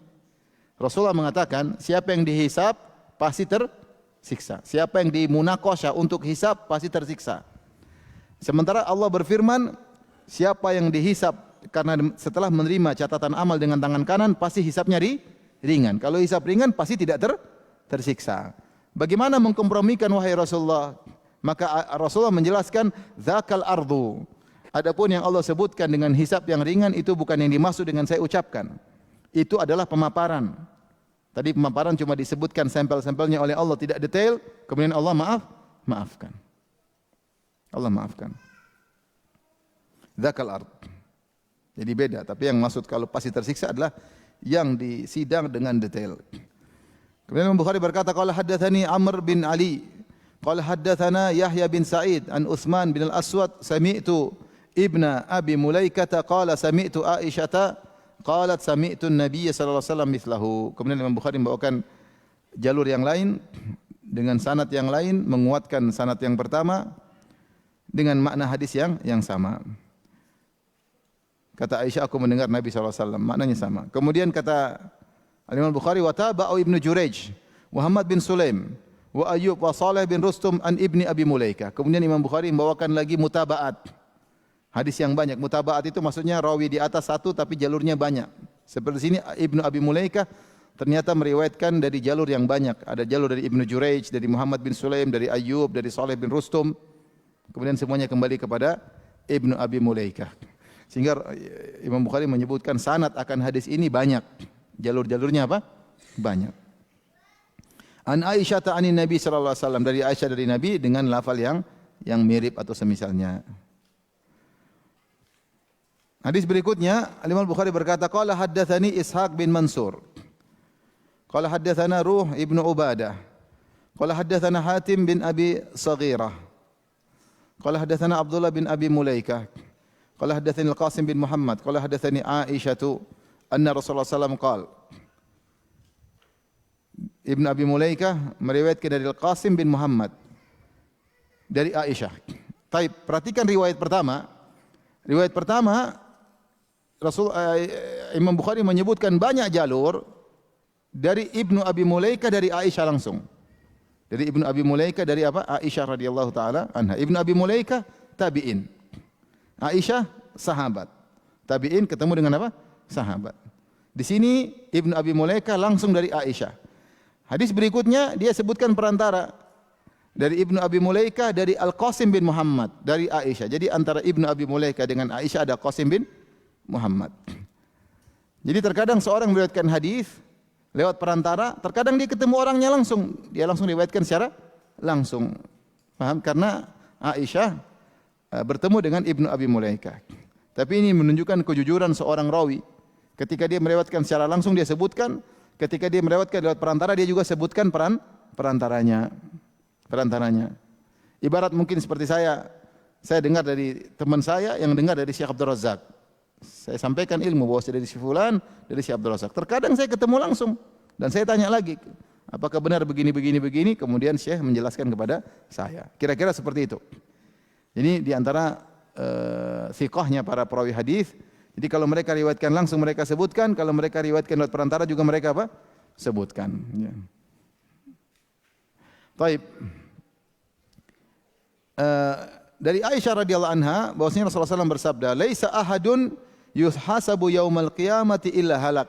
S1: Rasulullah mengatakan, siapa yang dihisab pasti tersiksa. Siapa yang dimunaqashah untuk hisab pasti tersiksa. Sementara Allah berfirman, siapa yang dihisab karena setelah menerima catatan amal dengan tangan kanan pasti hisabnya ringan. Kalau hisab ringan pasti tidak tersiksa. Bagaimana mengkompromikan wahai Rasulullah? Maka Rasulullah menjelaskan, dzakal ardu. Adapun yang Allah sebutkan dengan hisab yang ringan itu bukan yang dimaksud dengan saya ucapkan. Itu adalah pemaparan. Tadi pemaparan cuma disebutkan sampel-sampelnya oleh Allah, tidak detail, kemudian Allah maafkan. Allah maafkan. Dzakal ard. Jadi beda, tapi yang maksud kalau pasti tersiksa adalah yang disidang dengan detail. Kemudian Imam Bukhari berkata, qala haddatsani Amr bin Ali, qala haddatsana Yahya bin Sa'id an Utsman bin al-Aswad, sami'tu Ibna Abi Mulaikah qala sami'tu Aisyah qalat sami'tu an-nabiy sallallahu alaihi wasallam mithlahu. Kemudian Imam Bukhari membawakan jalur yang lain dengan sanad yang lain, menguatkan sanad yang pertama dengan makna hadis yang sama. Kata Aisyah, aku mendengar Nabi sallallahu alaihi wasallam, maknanya sama. Kemudian kata Imam Bukhari, wa taba'a Ibnu Jurayj, Muhammad bin Sulaim, wa Ayyub wa Salih bin Rustum an Ibni Abi Mulaikah. Kemudian Imam Bukhari membawakan lagi mutabaat. Hadis yang banyak. Mutabaat itu maksudnya rawi di atas satu tapi jalurnya banyak. Seperti sini Ibnu Abi Mulaikah ternyata meriwayatkan dari jalur yang banyak. Ada jalur dari Ibnu Jurayj, dari Muhammad bin Sulaim, dari Ayyub, dari Salih bin Rustum. Kemudian semuanya kembali kepada Ibnu Abi Mulaikah. Sehingga Imam Bukhari menyebutkan sanad akan hadis ini banyak. Jalur-jalurnya apa? Banyak. An Aisyah ta'anin Nabi sallallahu alaihi wasallam, dari Aisyah dari Nabi dengan lafal yang mirip atau semisalnya. Hadis berikutnya, Imam Bukhari berkata, qala haddatsani Ishaq bin Mansur. Qala haddatsana Ruh ibnu Ubadah. Qala haddatsana Hatim bin Abi Saghirah. Qala haddatsana Abdullah bin Abi Mulaikah. Qala haddatsani Al-Qasim bin Muhammad. Qala haddatsani Aisyah anna Rasulullah sallallahu alaihi wasallam qala. Ibnu Abi Mulaikah meriwayatkan dari Al-Qasim bin Muhammad dari Aisyah. Taib, perhatikan riwayat pertama. Riwayat pertama Imam Bukhari menyebutkan banyak jalur dari Ibnu Abi Mulaikah dari Aisyah langsung. Dari Ibnu Abi Mulaikah dari apa? Aisyah radhiyallahu taala anha. Ibnu Abi Mulaikah tabi'in. Aisyah sahabat. Tabi'in ketemu dengan apa? Sahabat. Di sini Ibnu Abi Mulaikah langsung dari Aisyah. Hadis berikutnya dia sebutkan perantara dari Ibnu Abi Mulaikah dari Al-Qasim bin Muhammad dari Aisyah. Jadi antara Ibnu Abi Mulaikah dengan Aisyah ada Qasim bin Muhammad. Jadi terkadang seorang meriwayatkan hadis lewat perantara, terkadang dia ketemu orangnya langsung, dia langsung riwayatkan secara langsung. Paham? Karena Aisyah bertemu dengan Ibnu Abi Mulaikah. Tapi ini menunjukkan kejujuran seorang rawi. Ketika dia meriwayatkan secara langsung dia sebutkan, ketika dia meriwayatkan lewat perantara dia juga sebutkan perantaranya. Ibarat mungkin seperti saya dengar dari teman saya yang dengar dari Syekh Abdul Razak. Saya sampaikan ilmu bahwa dari si fulan, dari Syekh Abdul Razak. Terkadang saya ketemu langsung dan saya tanya lagi, apakah benar begini, kemudian Syekh menjelaskan kepada saya. Kira-kira seperti itu. Jadi di antara thiqahnya para perawi hadis. Jadi kalau mereka riwayatkan langsung mereka sebutkan, kalau mereka riwayatkan lewat perantara juga mereka apa? Sebutkan. Ya. Taib. Dari Aisyah radhiyallahu anha bahwasanya Rasulullah SAW bersabda, "Laisa ahadun yuhasabu yaumal qiyamati illa halak."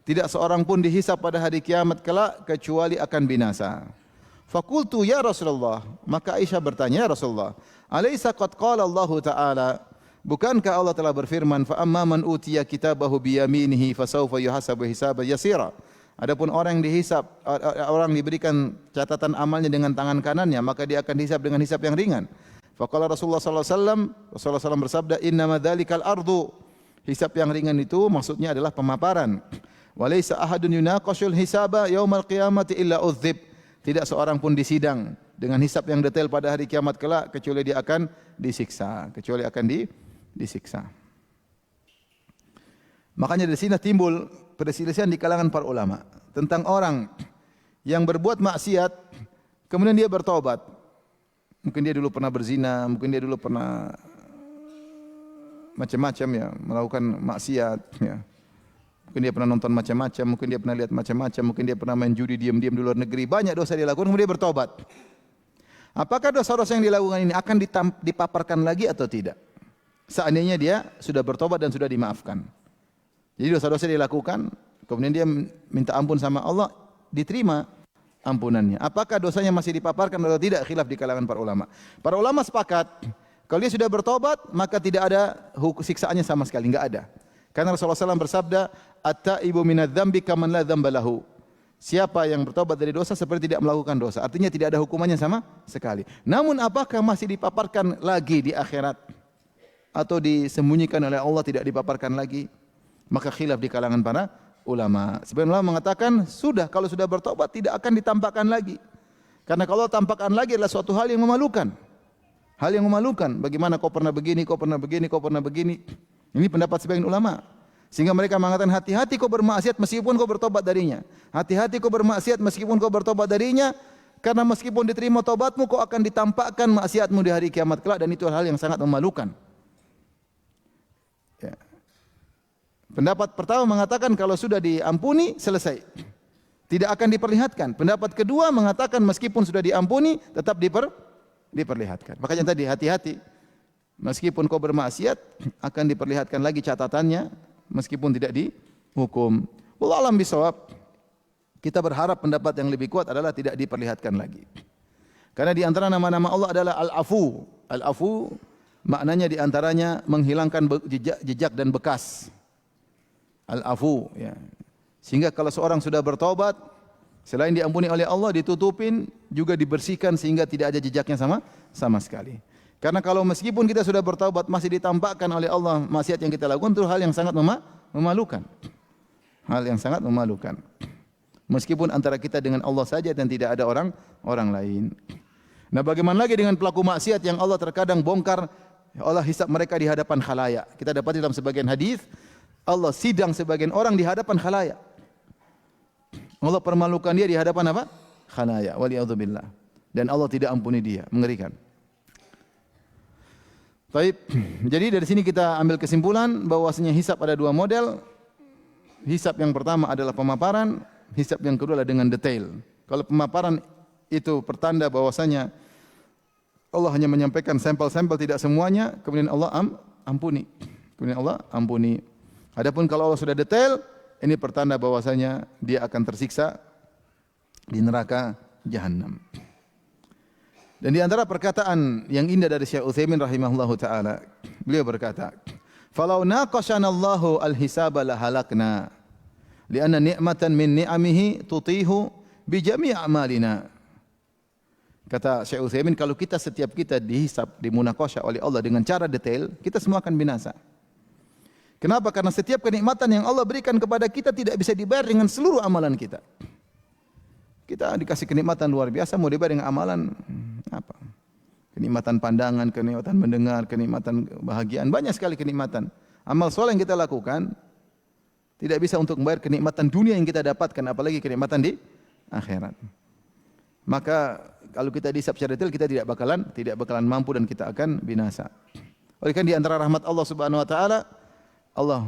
S1: Tidak seorang pun dihisab pada hari kiamat kelak kecuali akan binasa. Fakultu ya Rasulullah, maka Aisyah bertanya, ya Rasulullah, alaysa qad qala Allah Ta'ala, bukankah Allah telah berfirman, fa amma man utiya kitabahu biyaminihi fasawfa yuhasabu hisaban yasira. Adapun orang yang dihisab, orang diberikan catatan amalnya dengan tangan kanannya, maka dia akan dihisab dengan hisab yang ringan. Faqala Rasulullah sallallahu alaihi wasallam, Rasulullah SAW bersabda, innama dzalikal ardu. Hisab yang ringan itu maksudnya adalah pemaparan. Walaysa ahadun yunaqashul hisaba yaumal qiyamati illa udzib. Tidak seorang pun disidang dengan hisab yang detail pada hari kiamat kelak kecuali dia akan disiksa, disiksa. Makanya dari sini timbul perselisihan di kalangan para ulama tentang orang yang berbuat maksiat kemudian dia bertobat. Mungkin dia dulu pernah berzina, mungkin dia dulu pernah macam-macam ya, melakukan maksiat ya. Mungkin dia pernah nonton macam-macam, mungkin dia pernah lihat macam-macam, mungkin dia pernah main judi diam-diam di luar negeri, banyak dosa dia lakukan kemudian dia bertobat. Apakah dosa-dosa yang dilakukan ini akan dipaparkan lagi atau tidak? Seandainya dia sudah bertobat dan sudah dimaafkan. Jadi dosa-dosa dia lakukan, kemudian dia minta ampun sama Allah, diterima ampunannya. Apakah dosanya masih dipaparkan atau tidak? Khilaf di kalangan para ulama. Para ulama sepakat Kalau dia sudah bertobat, maka tidak ada siksaannya sama sekali, enggak ada. Karena Rasulullah SAW bersabda, "At-taibu minadz-dzambi kaman la dzamba lahu." Siapa yang bertobat dari dosa seperti tidak melakukan dosa. Artinya tidak ada hukumannya sama sekali. Namun apakah masih dipaparkan lagi di akhirat? Atau disembunyikan oleh Allah, tidak dipaparkan lagi? Maka khilaf di kalangan para ulama. Sebagian ulama mengatakan, sudah, kalau sudah bertobat tidak akan ditampakkan lagi. Karena kalau tampakkan lagi adalah suatu hal yang memalukan. Hal yang memalukan. Bagaimana kau pernah begini, kau pernah begini, kau pernah begini. Ini pendapat sebagian ulama. Sehingga mereka mengatakan, hati-hati kau bermaksiat meskipun kau bertobat darinya. Hati-hati kau bermaksiat meskipun kau bertobat darinya. Karena meskipun diterima tobatmu, kau akan ditampakkan maksiatmu di hari kiamat kelak. Dan itu hal yang sangat memalukan. Ya. Pendapat pertama mengatakan kalau sudah diampuni, selesai. Tidak akan diperlihatkan. Pendapat kedua mengatakan meskipun sudah diampuni, tetap diperlihatkan. Makanya tadi hati-hati. Meskipun kau bermaksiat, akan diperlihatkan lagi catatannya, meskipun tidak dihukum. Wallahu a'lam bishawab. Kita berharap pendapat yang lebih kuat adalah tidak diperlihatkan lagi. Karena di antara nama-nama Allah adalah Al-Afu. Al-Afu maknanya di antaranya menghilangkan jejak dan bekas. Al-Afu, ya. Sehingga kalau seorang sudah bertobat, selain diampuni oleh Allah, ditutupin, juga dibersihkan sehingga tidak ada jejaknya sama sekali. Karena kalau meskipun kita sudah bertaubat masih ditampakkan oleh Allah maksiat yang kita lakukan, itu hal yang sangat memalukan. Hal yang sangat memalukan. Meskipun antara kita dengan Allah saja dan tidak ada orang lain. Nah, bagaimana lagi dengan pelaku maksiat yang Allah terkadang bongkar, Allah hisab mereka di hadapan khalayak. Kita dapat dalam sebagian hadis, Allah sidang sebagian orang di hadapan khalayak. Allah permalukan dia di hadapan apa? Khalayak. Waliyadzubillah. Dan Allah tidak ampuni dia. Mengerikan. Baik, jadi dari sini kita ambil kesimpulan bahwasanya hisab ada dua model. Hisab yang pertama adalah pemaparan, hisab yang kedua adalah dengan detail. Kalau pemaparan itu pertanda bahwasanya Allah hanya menyampaikan sampel-sampel, tidak semuanya, kemudian Allah ampuni. Kemudian Allah ampuni. Adapun kalau Allah sudah detail, ini pertanda bahwasanya dia akan tersiksa di neraka Jahannam. Dan di antara perkataan yang indah dari Syekh Utsaimin rahimahullahu taala, beliau berkata, "Falau naqashana Allahu al-hisaba la halakna, li'anna ni'matan min ni'amihi tutihu bi jami' a'malina." Kata Syekh Utsaimin, kalau setiap kita dihisab, dimunaqashah oleh Allah dengan cara detail, kita semua akan binasa. Kenapa? Karena setiap kenikmatan yang Allah berikan kepada kita tidak bisa dibayar dengan seluruh amalan kita. Kita dikasih kenikmatan luar biasa, mau dibayar dengan amalan apa? Kenikmatan pandangan, kenikmatan mendengar, kenikmatan kebahagiaan, banyak sekali kenikmatan. Amal soleh yang kita lakukan tidak bisa untuk membayar kenikmatan dunia yang kita dapatkan, apalagi kenikmatan di akhirat. Maka kalau kita dihisab secara detail, kita tidak bakalan mampu dan kita akan binasa. Oleh karena di antara rahmat Allah Subhanahu wa taala, Allah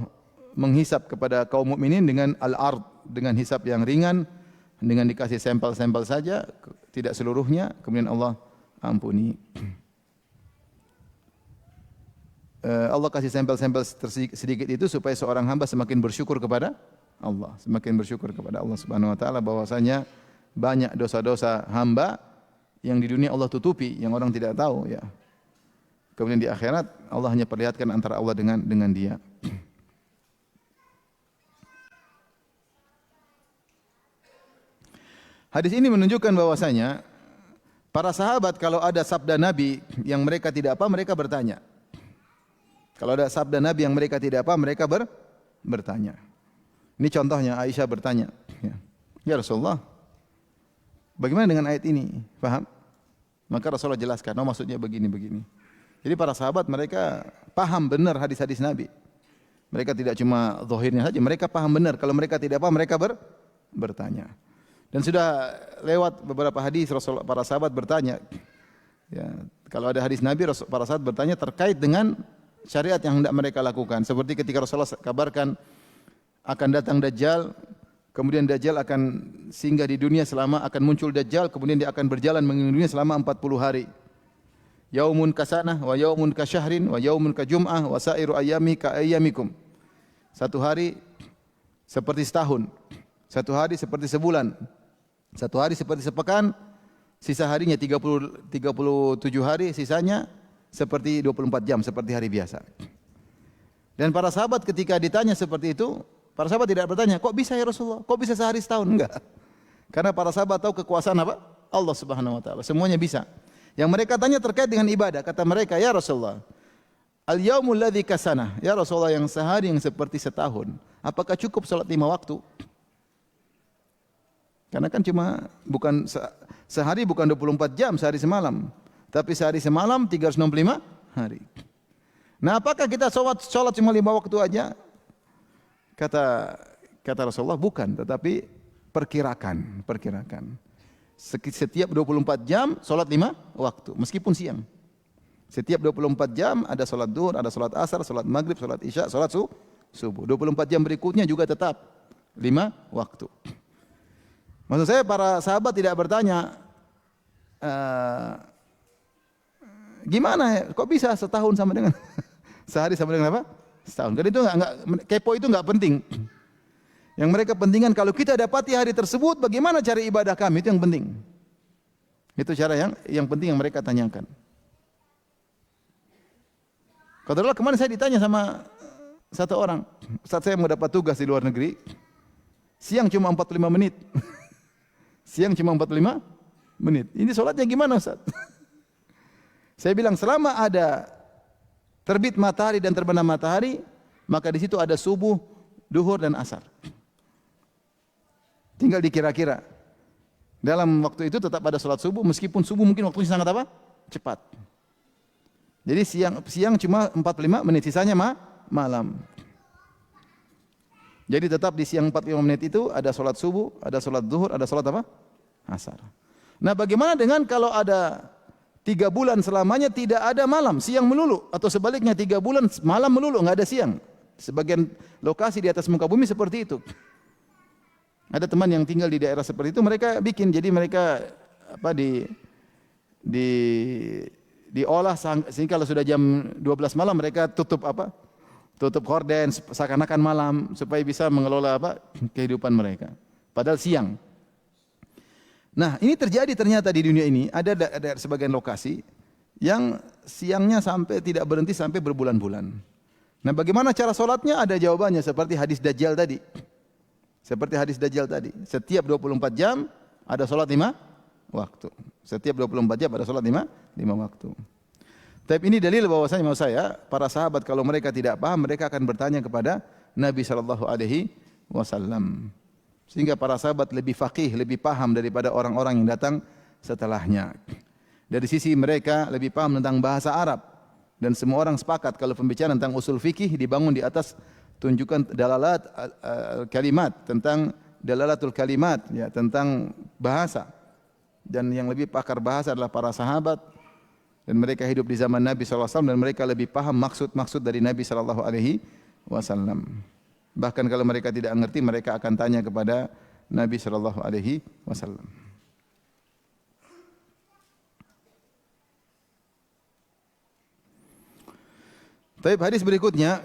S1: menghisab kepada kaum mukminin dengan al-ard, dengan hisab yang ringan, dengan dikasih sampel-sampel saja, tidak seluruhnya, kemudian Allah ampuni. Allah kasih sampel-sampel sedikit itu supaya seorang hamba semakin bersyukur kepada Allah, semakin bersyukur kepada Allah Subhanahu wa taala bahwasanya banyak dosa-dosa hamba yang di dunia Allah tutupi, yang orang tidak tahu, ya. Kemudian di akhirat Allah hanya perlihatkan antara Allah dengan dia. Hadis ini menunjukkan bahwasanya para sahabat kalau ada sabda Nabi yang mereka tidak apa, mereka bertanya. Kalau ada sabda Nabi yang mereka tidak apa, mereka bertanya. Ini contohnya Aisyah bertanya, ya Rasulullah, bagaimana dengan ayat ini? Paham? Maka Rasulullah jelaskan, oh maksudnya begini-begini. Jadi para sahabat mereka paham benar hadis-hadis Nabi. Mereka tidak cuma zahirnya saja, mereka paham benar. Kalau mereka tidak apa, mereka bertanya. Dan sudah lewat beberapa hadis para sahabat bertanya. Ya, kalau ada hadis Nabi, para sahabat bertanya terkait dengan syariat yang hendak mereka lakukan. Seperti ketika Rasulullah kabarkan akan datang Dajjal, kemudian Dajjal akan singgah di dunia akan muncul Dajjal, kemudian dia akan berjalan mengelilingi dunia selama 40 hari. Yaumun kasanah wa yaumun kasyahrin wa yaumun kajum'ah wa sairu ayyami ka ayyamikum. Satu hari seperti setahun, satu hari seperti sebulan, satu hari seperti sepekan, sisa harinya 37 hari, sisanya seperti 24 jam, seperti hari biasa. Dan para sahabat ketika ditanya seperti itu, para sahabat tidak bertanya, kok bisa ya Rasulullah? Kok bisa sehari setahun? Enggak. Karena para sahabat tahu kekuasaan apa? Allah Subhanahu wa taala. Semuanya bisa. Yang mereka tanya terkait dengan ibadah, kata mereka, ya Rasulullah, al-yaumul ladzi kasana, ya Rasulullah, yang sehari yang seperti setahun, apakah cukup salat 5 waktu? Karena kan cuma bukan sehari, bukan 24 jam, sehari semalam. Tapi sehari semalam 365 hari. Nah, apakah kita sholat cuma 5 waktu aja? Kata Rasulullah, bukan, tetapi perkirakan. Setiap 24 jam sholat 5 waktu, meskipun siang. Setiap 24 jam ada sholat duhur, ada sholat asar, sholat maghrib, sholat isya, sholat subuh. 24 jam berikutnya juga tetap 5 waktu. Maksud saya para sahabat tidak bertanya, gimana ya, kok bisa setahun sama dengan sehari sama dengan apa? Setahun. Karena itu enggak, kepo itu enggak penting. Yang mereka pentingkan kalau kita dapati hari tersebut, bagaimana cara ibadah kami, itu yang penting. Itu cara yang penting yang mereka tanyakan. Qadarullah, kemarin saya ditanya sama satu orang, saat saya mau dapat tugas di luar negeri, siang cuma 45 menit. Siang cuma 45 menit. Ini sholatnya gimana Ustaz? Saya bilang selama ada terbit matahari dan terbenam matahari, maka di situ ada subuh, duhur dan asar. Tinggal dikira-kira. Dalam waktu itu tetap ada sholat subuh, meskipun subuh mungkin waktunya sangat apa? Cepat. Jadi siang cuma 45 menit, sisanya malam. Jadi tetap di siang 45 menit itu ada sholat subuh, ada sholat duhur, ada sholat apa? Asar. Nah, bagaimana dengan kalau ada 3 bulan selamanya tidak ada malam, siang melulu, atau sebaliknya 3 bulan malam melulu, nggak ada siang. Sebagian lokasi di atas muka bumi seperti itu. Ada teman yang tinggal di daerah seperti itu, mereka bikin, jadi mereka apa diolah sehingga kalau sudah jam 12 malam mereka tutup horden seakan-akan malam supaya bisa mengelola kehidupan mereka. Padahal siang. Nah, ini terjadi ternyata di dunia ini, ada sebagian lokasi yang siangnya tidak berhenti sampai berbulan-bulan. Nah, bagaimana cara sholatnya? Ada jawabannya seperti hadis Dajjal tadi. Setiap 24 jam ada sholat 5 waktu. Setiap 24 jam ada sholat 5 waktu. Tapi ini dalil bahwasanya, maksud saya, para sahabat kalau mereka tidak paham, mereka akan bertanya kepada Nabi SAW. Sehingga para sahabat lebih faqih, lebih paham daripada orang-orang yang datang setelahnya. Dari sisi mereka lebih paham tentang bahasa Arab. Dan semua orang sepakat kalau pembicaraan tentang usul fikih dibangun di atas tunjukkan dalalat kalimat, tentang dalalatul kalimat, ya, tentang bahasa. Dan yang lebih pakar bahasa adalah para sahabat. Dan mereka hidup di zaman Nabi SAW dan mereka lebih paham maksud-maksud dari Nabi SAW. Bahkan kalau mereka tidak mengerti, mereka akan tanya kepada Nabi SAW. Taib, hadis berikutnya,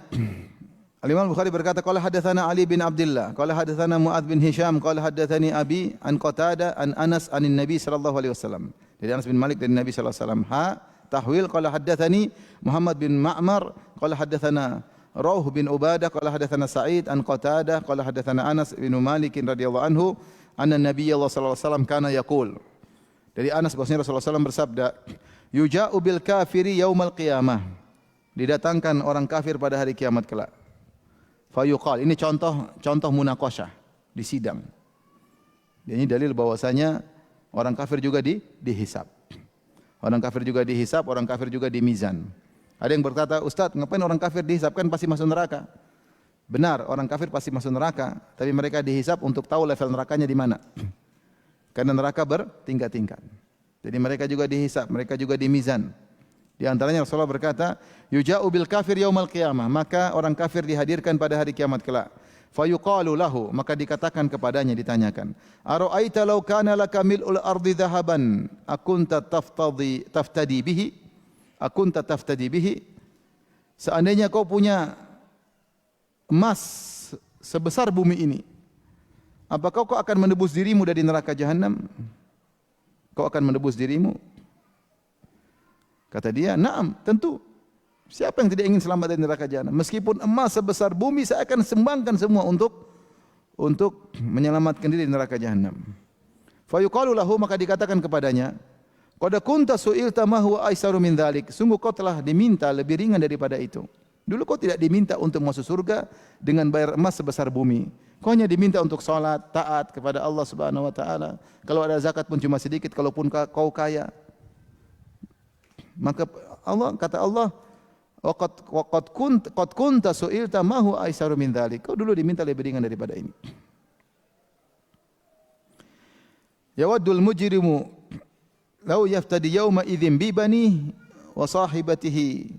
S1: Al-Imam Bukhari berkata, qala hadatsana Ali bin Abdullah, qala hadatsana Mu'adz bin Hisham, qala hadatsani Abi an Qatadah an Anas anin Nabi sallallahu alaihi wasallam. Dari Anas bin Malik dari Nabi sallallahu alaihi wasallam. Tahwil, qala hadatsani Muhammad bin Ma'mar, qala hadatsana Rauh bin Ubadah, qala hadatsana Sa'id an Qatadah, qala hadatsana Anas bin Malik radhiyallahu anhu, anna Nabiy sallallahu alaihi wasallam kana yaqul. Dari Anas bahwasanya Rasulullah SAW bersabda, yuja'u bil kafiri yaumal qiyamah. Didatangkan orang kafir pada hari kiamat kelak. Fayuqal, ini contoh munaqasyah di sidang. Ini dalil bahwasanya orang kafir juga dihisab. Orang kafir juga dihisab, orang kafir juga dimizan. Ada yang berkata, Ustaz, ngapain orang kafir dihisab, kan pasti masuk neraka? Benar, orang kafir pasti masuk neraka, tapi mereka dihisab untuk tahu level nerakanya di mana. Karena neraka bertingkat-tingkat. Jadi mereka juga dihisab, mereka juga dimizan. Di antaranya Rasulullah berkata, yuja'u bil kafir yaumal qiyamah, maka orang kafir dihadirkan pada hari kiamat kelak. Fayuqalu lahu, maka dikatakan kepadanya, ditanyakan, ara'aita law kana laka mil'ul ardi dhahaban akunta taftadi bihi, seandainya kau punya emas sebesar bumi ini, apakah kau akan menebus dirimu dari neraka jahanam? Kau akan menebus dirimu? Kata dia, "Na'am, tentu. Siapa yang tidak ingin selamat dari neraka jahanam? Meskipun emas sebesar bumi, saya akan sumbangkan semua untuk menyelamatkan diri dari neraka jahanam." Fa yuqalu lahu, maka dikatakan kepadanya, "Qad kunta su'ilta ma huwa aisaru min dzalik." Sungguh kau telah diminta lebih ringan daripada itu. Dulu kau tidak diminta untuk masuk surga dengan bayar emas sebesar bumi. Kau hanya diminta untuk salat, taat kepada Allah Subhanahu wa taala. Kalau ada zakat pun cuma sedikit, kalaupun kau kaya. Maka kata Allah, qad kunta su'ilta ma huwa aisaru min dzalik. Kau dulu diminta lebih ringan daripada ini. Yawaddul mujrimu law yaftadi yawma idzin bi bani wa sahibatihi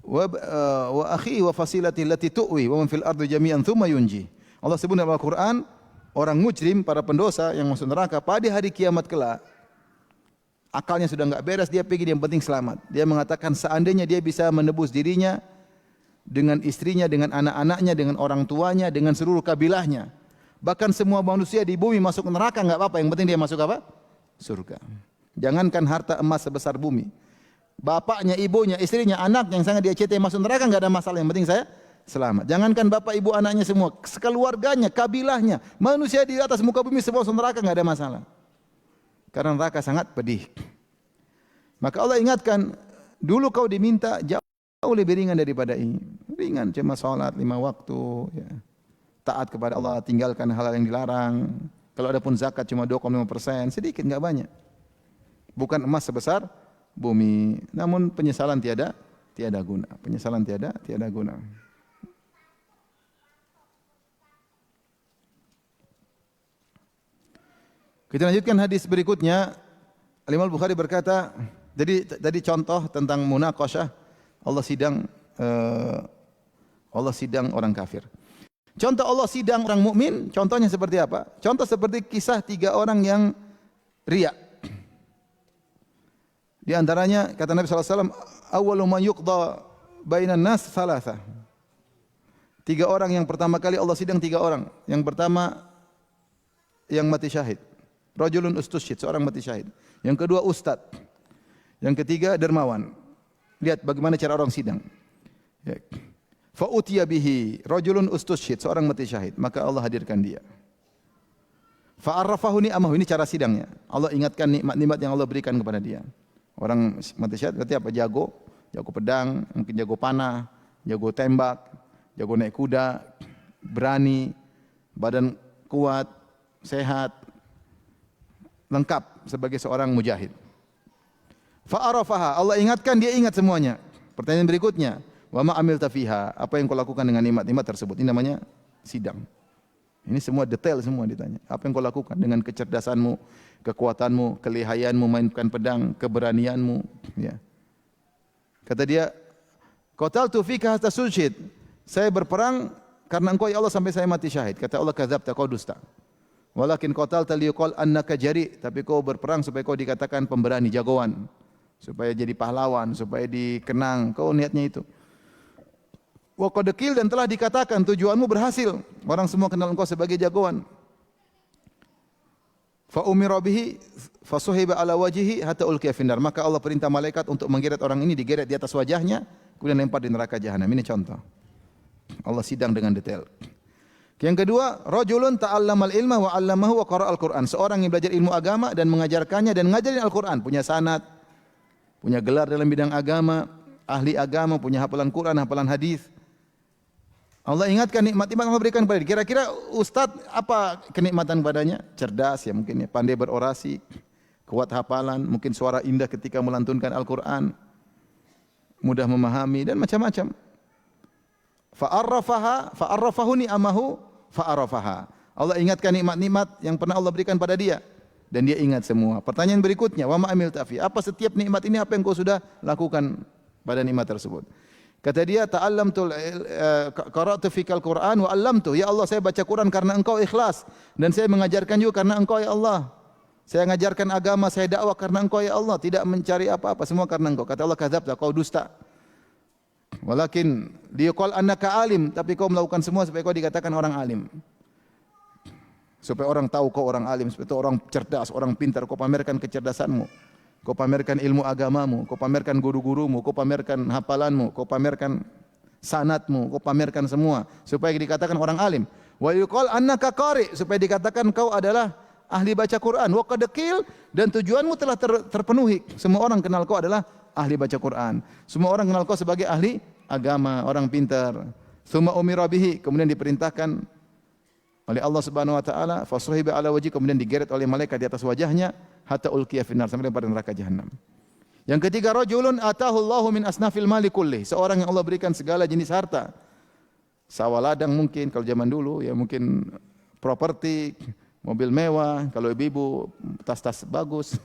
S1: wa akhihi wa fasilatihi allati tu'wi wa man fil ardi jami'an thumma yunji. Allah sebut dalam Al-Qur'an, orang mujrim, para pendosa yang masuk neraka pada hari kiamat kelak, akalnya sudah enggak beres, dia pikir yang penting selamat. Dia mengatakan seandainya dia bisa menebus dirinya dengan istrinya, dengan anak-anaknya, dengan orang tuanya, dengan seluruh kabilahnya, bahkan semua manusia di bumi masuk neraka enggak apa-apa, yang penting dia masuk apa? Surga. Jangankan harta emas sebesar bumi, bapaknya, ibunya, istrinya, anak yang sangat dia cintai masuk neraka enggak ada masalah, yang penting saya selamat. Jangankan bapak, ibu, anaknya semua, sekeluarganya, kabilahnya, manusia di atas muka bumi semua masuk neraka enggak ada masalah. Karena neraka sangat pedih. Maka Allah ingatkan, dulu kau diminta jauh lebih ringan daripada ini. Ringan, cuma salat 5 waktu, ya. Taat kepada Allah, tinggalkan hal yang dilarang. Kalau ada pun zakat cuma 2,5%, sedikit, enggak banyak. Bukan emas sebesar bumi. Namun penyesalan tiada guna. Penyesalan tiada guna. Kita lanjutkan hadis berikutnya. Imam Al-Bukhari berkata, jadi tadi contoh tentang munaqasyah, Allah sidang orang kafir. Contoh Allah sidang orang mukmin, contohnya seperti apa? Contoh seperti kisah 3 orang yang riya. Di antaranya kata Nabi SAW, "Awwalu man yuqda bainan nas thalatha." 3 orang yang pertama kali Allah sidang 3 orang. Yang pertama yang mati syahid. Rajulun ustusyhid, seorang mati syahid. Yang kedua ustad. Yang ketiga dermawan. Lihat bagaimana cara orang sidang. Ya. Fa utiya bihi rajulun ustusyhid, seorang mati syahid, maka Allah hadirkan dia. Fa arrafahu ni'amahu, ini cara sidangnya. Allah ingatkan nikmat-nikmat yang Allah berikan kepada dia. Orang mati syahid berarti apa? Jago pedang, mungkin jago panah, jago tembak, jago naik kuda, berani, badan kuat, sehat, lengkap sebagai seorang mujahid. Fa'arafaha, Allah ingatkan, dia ingat semuanya. Pertanyaan berikutnya, wa ma amilta fiha, apa yang kau lakukan dengan nikmat-nikmat tersebut? Ini namanya sidang. Ini semua detail, semua ditanya. Apa yang kau lakukan dengan kecerdasanmu, kekuatanmu, kelihayanmu, mainkan pedang, keberanianmu, ya. Kata dia, qataltu fika hatta susyid, saya berperang karena engkau ya Allah sampai saya mati syahid. Kata Allah, kadzabta, kau dusta. Walakin qatalta liyuqal annaka jari, tapi kau berperang supaya kau dikatakan pemberani, jagoan, supaya jadi pahlawan, supaya dikenang. Kau niatnya itu. Wa qad qil, dan telah dikatakan tujuanmu berhasil. Orang semua kenal engkau sebagai jagoan. Fa umira bihi fa suhiba ala wajhihi hatta ulqiya finnar. Maka Allah perintah malaikat untuk menggeret orang ini, digeret di atas wajahnya, kemudian lempar di neraka jahanam. Ini contoh. Allah sidang dengan detail. Yang kedua, rajulun ta'allamal ilma wa 'allamahu wa qara'al Qur'an. Seorang yang belajar ilmu agama dan mengajarkannya dan mengajarin Al-Qur'an, punya sanad, punya gelar dalam bidang agama, ahli agama, punya hafalan Quran, hafalan hadis. Allah ingatkan nikmat-nikmat yang Allah berikan kepada dia. Kira-kira ustaz apa kenikmatan padanya? Cerdas ya mungkin ya, pandai berorasi, kuat hafalan, mungkin suara indah ketika melantunkan Al-Qur'an, mudah memahami dan macam-macam. Fa'arrafahu ni'amahu fa'arafaha. Allah ingatkan nikmat-nikmat yang pernah Allah berikan pada dia dan dia ingat semua. Pertanyaan berikutnya, wa ma amilta fi? Apa setiap nikmat ini apa yang kau sudah lakukan pada nikmat tersebut? Kata dia, qara'tu fikal Qur'an wa 'allamtu. Ya Allah, saya baca Quran karena Engkau ikhlas dan saya mengajarkan juga karena Engkau ya Allah. Saya mengajarkan agama, saya dakwah karena Engkau ya Allah, tidak mencari apa-apa, semua karena Engkau. Kata Allah, kadzabta, kau dusta. Walakin liqal annaka alim, tapi kau melakukan semua supaya kau dikatakan orang alim. Supaya orang tahu kau orang alim, supaya orang cerdas, orang pintar, kau pamerkan kecerdasanmu. kau pamerkan ilmu agamamu, kau pamerkan guru-gurumu, kau pamerkan hafalanmu, kau pamerkan sanatmu, kau pamerkan semua supaya dikatakan orang alim. Wa yuqal annaka qari, supaya dikatakan kau adalah ahli baca Quran. Wa qad qil, dan tujuanmu telah terpenuhi. Semua orang kenal kau adalah ahli baca Quran. Semua orang kenal kau sebagai ahli agama, orang pintar. Tsumma umira bihi, kemudian diperintahkan oleh Allah Subhanahu wa taala, fasuhiba ala wajhi, kemudian digeret oleh malaikat di atas wajahnya, hatta ulqiya finnar, sampai pada neraka jahanam. Yang ketiga, rajulun atahu Allahu min asnafil mali kulli, seorang yang Allah berikan segala jenis harta. Sawah ladang mungkin kalau zaman dulu, ya mungkin properti, mobil mewah, kalau ibu-ibu tas-tas bagus.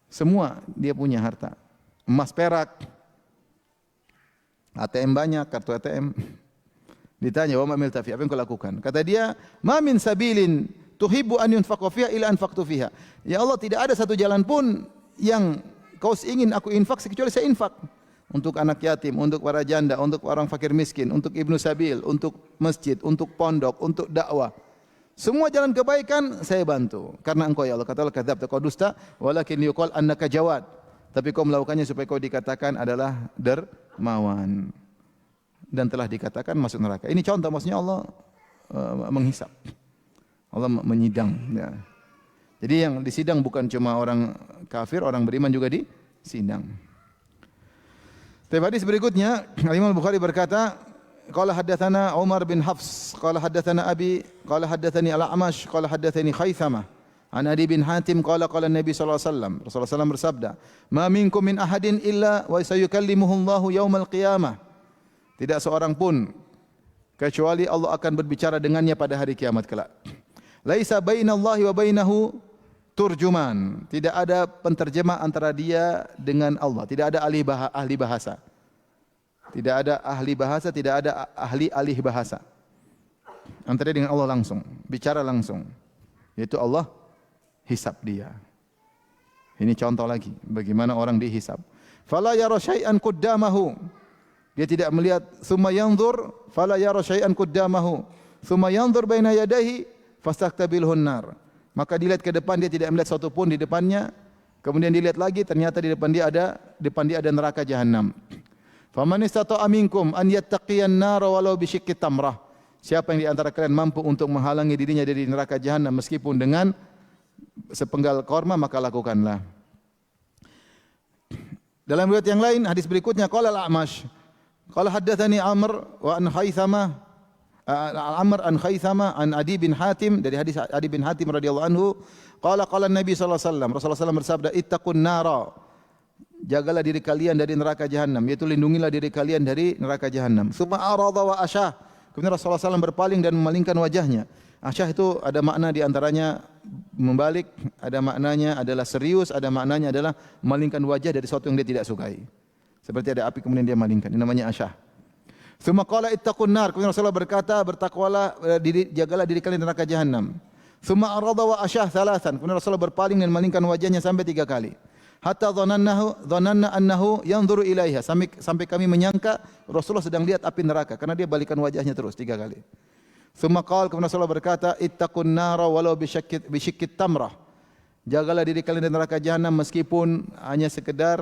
S1: Semua dia punya harta. Emas perak, ATM banyak, kartu ATM. Ditanya, wa ma amilta fi, apa yang kau lakukan? Kata dia, ma min sabilin tuhibbu an yunfaqa fiha illa anfaqtu fiha. Ya Allah, tidak ada satu jalan pun yang kau ingin aku infak kecuali saya infak. Untuk anak yatim, untuk para janda, untuk orang fakir miskin, untuk ibnu sabil, untuk masjid, untuk pondok, untuk dakwah. Semua jalan kebaikan saya bantu. Karena engkau ya Allah, kata Allah, kadzabta, kau dusta, walakin yuqal annaka jawad. Tapi kau melakukannya supaya kau dikatakan adalah dermawan. Dan telah dikatakan masuk neraka. Ini contoh, maksudnya Allah menghisap. Allah menyidang. Ya. Jadi yang disidang bukan cuma orang kafir, orang beriman juga disidang. Hadis berikutnya, Imam Bukhari berkata, qala haddatsana Umar bin Hafs, qala haddatsana Abi, qala haddatsani Al-A'mash, qala haddatsani Khaitsamah, an Adi bin Hatim qala qala Nabi sallallahu alaihi wasallam, Rasulullah SAW bersabda, "Ma minkum min ahadin illa wa sayukallimuhu Allahu yaumal qiyamah." Tidak seorang pun kecuali Allah akan berbicara dengannya pada hari kiamat kelak. Laisa bainallahi wa bainahu turjuman. Tidak ada penterjemah antara dia dengan Allah. Tidak ada ahli bahasa. Tidak ada ahli bahasa, tidak ada ahli alih bahasa. Antara dia dengan Allah langsung, bicara langsung. Yaitu Allah hisab dia. Ini contoh lagi bagaimana orang dihisab. Fala yara syai'an qaddamahu. Dia tidak melihat, summa yanzur fala yara syai'an qaddamahu, summa yanzur baina yadayhi fastaktabilhun nar. Maka dilihat ke depan, dia tidak melihat sesuatu pun di depannya. Kemudian dilihat lagi, ternyata di depan dia ada neraka jahanam. Faman istata'a minkum an yattaqiyan nar walau bisyiqqi tamrah. Siapa yang di antara kalian mampu untuk menghalangi dirinya dari neraka jahanam meskipun dengan sepenggal korma, maka lakukanlah. Dalam riwayat yang lain, hadis berikutnya, qala al-A'mash, qala haddatsani Amr wa an Khaitsamah, Amr an Khaitsamah an Adi bin Hatim, dari hadis Adi bin Hatim radhiyallahu anhu, qala Nabi sallallahu alaihi wasallam, Rasulullah SAW bersabda, ittaqun nara, jagalah diri kalian dari neraka jahanam, yaitu lindungilah diri kalian dari neraka jahanam. Tsumma arada wa asyah, kemudian Rasulullah SAW berpaling dan memalingkan wajahnya. Asyah itu ada makna di antaranya membalik, ada maknanya adalah serius, ada maknanya adalah memalingkan wajah dari sesuatu yang dia tidak sukai. Seperti ada api kemudian dia malingkan. Ini namanya asyah. Tsumma qala ittaqun nar, kemudian Rasulullah berkata, bertakwalah, jagalah diri kalian dari neraka jahanam. Tsumma arada wa asyah thalathan, kemudian Rasulullah berpaling dan memalingkan wajahnya sampai 3 kali. Hatta dhananna annahu yanzuru ilaiha, sampai kami menyangka Rasulullah sedang lihat api neraka karena dia balikan wajahnya terus 3 kali. Tsumma qala, kemudian Rasulullah berkata, ittaqun nar walau bisyiqqit tamrah, jagalah diri kalian dari neraka jahanam meskipun hanya sekedar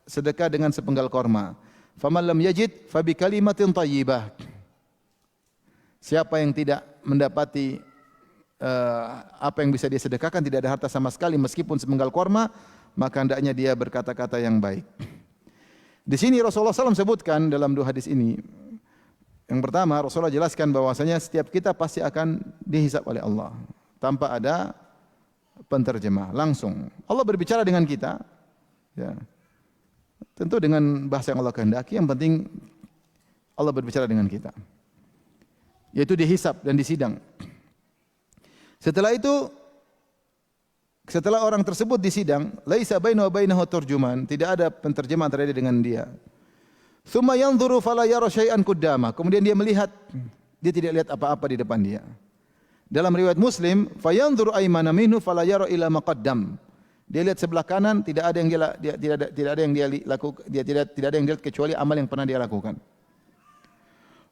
S1: sedekah dengan sepenggal korma. Faman lam yajid fa bi kalimatin thayyibah. Siapa yang tidak mendapati apa yang bisa dia sedekahkan, tidak ada harta sama sekali meskipun sepenggal korma, maka hendaknya dia berkata-kata yang baik. Di sini Rasulullah SAW sebutkan dalam 2 hadis ini. Yang pertama, Rasulullah jelaskan bahwasanya setiap kita pasti akan dihisab oleh Allah tanpa ada penterjemah, langsung. Allah berbicara dengan kita, ya. Tentu dengan bahasa yang Allah kehendaki, yang penting Allah berbicara dengan kita. Yaitu dihisab dan disidang. Setelah itu, setelah orang tersebut disidang, laisa bainahu wa bainahu turjuman, tidak ada penterjemah antara dia dengan dia. Tsumma yanzuru fala yara syai'an qaddama, kemudian dia melihat, dia tidak lihat apa-apa di depan dia. Dalam riwayat Muslim, fayanzuru aymana minhu fala yara ila ma qaddam. Dia lihat sebelah kanan, tidak ada yang dia lihat kecuali amal yang pernah dia lakukan.